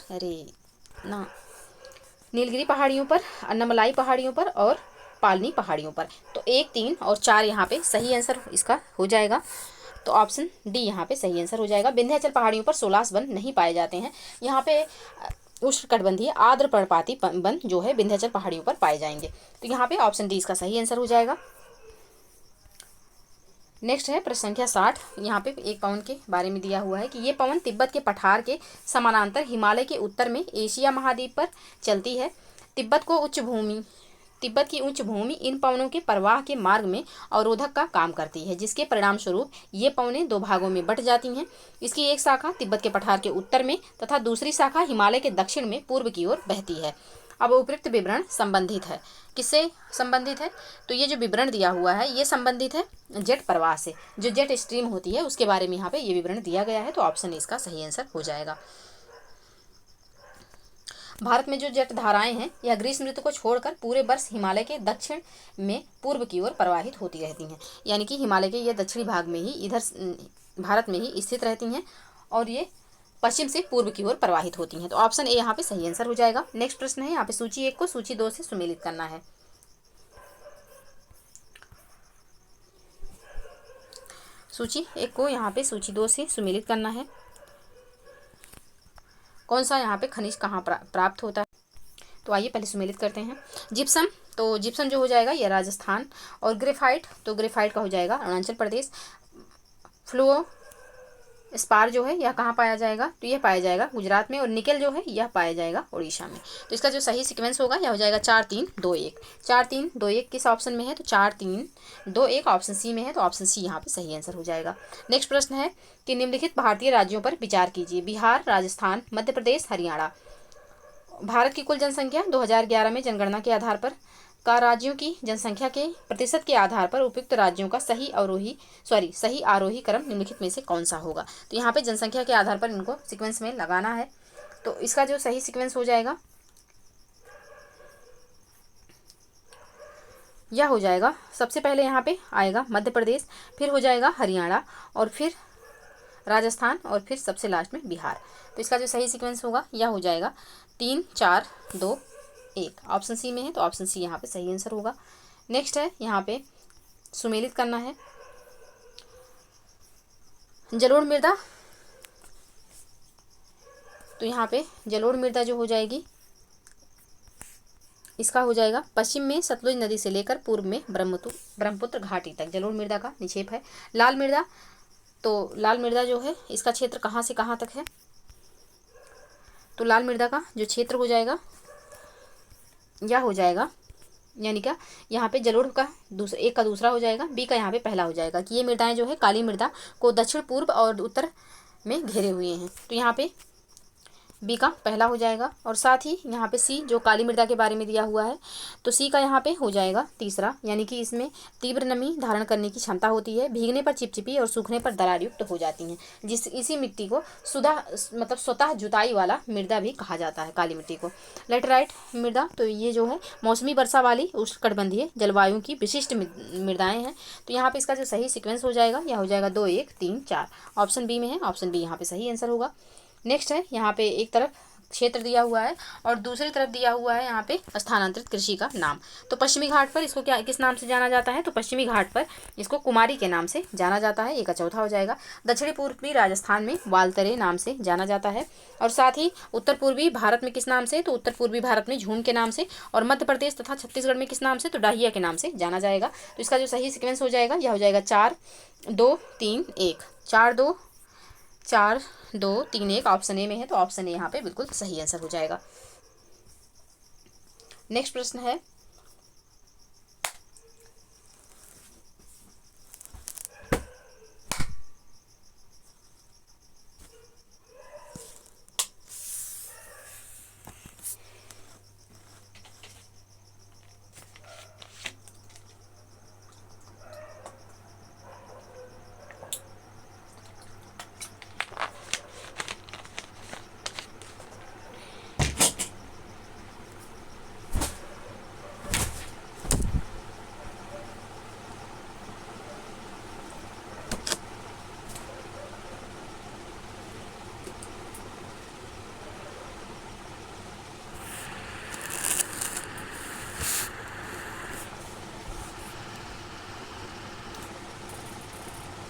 [SPEAKER 1] नीलगिरी पहाड़ियों पर, अन्नामलाई पहाड़ियों पर और पालनी पहाड़ियों पर। तो 1, 3 और 4 यहाँ पे सही आंसर इसका हो जाएगा, तो ऑप्शन डी यहाँ पे सही आंसर हो जाएगा। विंध्याचल पहाड़ियों पर 16 वन नहीं पाए जाते हैं, यहाँ पे उष्णकटिबंधीय आर्द्र पर्णपाती वन जो है विंध्याचल पहाड़ियों पर पाए जाएंगे, तो यहाँ पे ऑप्शन डी इसका सही आंसर हो जाएगा। नेक्स्ट है प्रश्न संख्या 60। यहाँ पे एक पवन के बारे में दिया हुआ है कि ये पवन तिब्बत के पठार के समानांतर हिमालय के उत्तर में एशिया महाद्वीप पर चलती है। तिब्बत की उच्च भूमि इन पवनों के प्रवाह के मार्ग में अवरोधक का काम करती है, जिसके परिणाम स्वरूप ये पवनें 2 भागों में बट जाती हैं। इसकी एक शाखा तिब्बत के पठार के उत्तर में तथा दूसरी शाखा हिमालय के दक्षिण में पूर्व की ओर बहती है। अब उपयुक्त विवरण संबंधित है, किससे संबंधित है, तो ये जो विवरण दिया हुआ है ये संबंधित है जेट प्रवाह से, जो जेट स्ट्रीम होती है उसके बारे में यहाँ पे ये विवरण दिया गया है, तो ऑप्शन इसका सही आंसर हो जाएगा। भारत में जो जेट धाराएं हैं यह ग्रीष्म ऋतु को छोड़कर पूरे वर्ष हिमालय के दक्षिण में पूर्व की ओर प्रवाहित होती रहती हैं, यानी कि हिमालय के ये दक्षिणी भाग में ही इधर भारत में ही स्थित रहती हैं और ये पश्चिम से पूर्व की ओर प्रवाहित होती हैं, तो ऑप्शन ए यहाँ पे सही आंसर हो जाएगा। नेक्स्ट प्रश्न है, यहाँ पे सूची 1 को सूची 2 से सुमेलित करना है। सूची 1 को यहाँ पे सूची 2 से सुमेलित करना है। कौन सा यहाँ पे खनिज कहाँ प्राप्त होता है, तो आइए पहले सुमेलित करते हैं। जिप्सम, तो जिप्सम जो हो जाएगा यह राजस्थान, और ग्रेफाइट, तो ग्रेफाइट का हो जाएगा अरुणाचल प्रदेश। फ्लूओ स्पार जो है यह कहाँ पाया जाएगा, तो यह पाया जाएगा गुजरात में, और निकेल जो है यह पाया जाएगा उड़ीसा में। तो इसका जो सही सीक्वेंस होगा यह हो जाएगा 4, 3, 2, 1। 4, 3, 2, 1 किस ऑप्शन में है, तो 4, 3, 2, 1 ऑप्शन सी में है, तो ऑप्शन सी यहाँ पे सही आंसर हो जाएगा। नेक्स्ट प्रश्न है कि निम्नलिखित भारतीय राज्यों पर विचार कीजिए, बिहार, राजस्थान, मध्य प्रदेश, हरियाणा। भारत की कुल जनसंख्या 2011 में जनगणना के आधार पर का राज्यों की जनसंख्या के प्रतिशत के आधार पर उपयुक्त राज्यों का सही आरोही क्रम निम्नलिखित में से कौन सा होगा। तो यहाँ पे जनसंख्या के आधार पर इनको सीक्वेंस में लगाना है। तो इसका जो सही सीक्वेंस हो जाएगा यह हो जाएगा, सबसे पहले यहाँ पे आएगा मध्य प्रदेश, फिर हो जाएगा हरियाणा, और फिर राजस्थान, और फिर सबसे लास्ट में बिहार। तो इसका जो सही सीक्वेंस होगा यह हो जाएगा 3 4 2 1। ऑप्शन सी में है तो ऑप्शन सी यहाँ पे सही आंसर होगा। नेक्स्ट है यहाँ पे सुमेलित करना है जलोढ़ मृदा। तो यहाँ पे जलोढ़ मृदा जो हो जाएगी इसका हो जाएगा पश्चिम में सतलुज नदी से लेकर पूर्व में ब्रह्मपुत्र घाटी तक जलोढ़ मृदा का निक्षेप है। लाल मृदा, तो लाल मृदा जो है इसका क्षेत्र कहाँ से कहाँ तक है। तो लाल मृदा का जो क्षेत्र हो जाएगा यह हो जाएगा, यानी क्या यहाँ पे जलोढ़ का एक का दूसरा हो जाएगा, बी का यहाँ पे पहला हो जाएगा कि ये मृदाएं जो है काली मृदा को दक्षिण पूर्व और उत्तर में घेरे हुए हैं। तो यहाँ पे बी का पहला हो जाएगा, और साथ ही यहाँ पे सी जो काली मृदा के बारे में दिया हुआ है तो सी का यहाँ पे हो जाएगा तीसरा, यानी कि इसमें तीव्र नमी धारण करने की क्षमता होती है, भीगने पर चिपचिपी और सूखने पर दरार युक्त हो जाती हैं, इसी मिट्टी को स्वतः जुताई वाला मृदा भी कहा जाता है काली मिट्टी को। लेटराइट मृदा, तो ये जो है मौसमी वर्षा वाली उष्णकटिबंधीय जलवायु की विशिष्ट मृदाएं हैं। तो यहाँ पे इसका जो सही सिक्वेंस हो जाएगा यह हो जाएगा 2 1 3 4। ऑप्शन बी में है, ऑप्शन बी यहाँ पे सही आंसर होगा। नेक्स्ट है यहाँ पे एक तरफ क्षेत्र दिया हुआ है और दूसरी तरफ दिया हुआ है यहाँ पे स्थानांतरित कृषि का नाम। तो पश्चिमी घाट पर इसको किस नाम से जाना जाता है। तो पश्चिमी घाट पर इसको कुमारी के नाम से जाना जाता है, एक का चौथा हो जाएगा। दक्षिणी पूर्वी राजस्थान में वालतरे नाम से जाना जाता है, और साथ ही उत्तर पूर्वी भारत में किस नाम से, तो उत्तर पूर्वी भारत में झूम के नाम से, और मध्य प्रदेश तथा छत्तीसगढ़ में किस नाम से, तो डाहिया के नाम से जाना जाएगा। तो इसका जो सही सिक्वेंस हो जाएगा यह हो जाएगा 4 2 3 1। 4 2 3 1 ऑप्शन ए में है, तो ऑप्शन ए यहाँ पे बिल्कुल सही आंसर हो जाएगा। नेक्स्ट प्रश्न है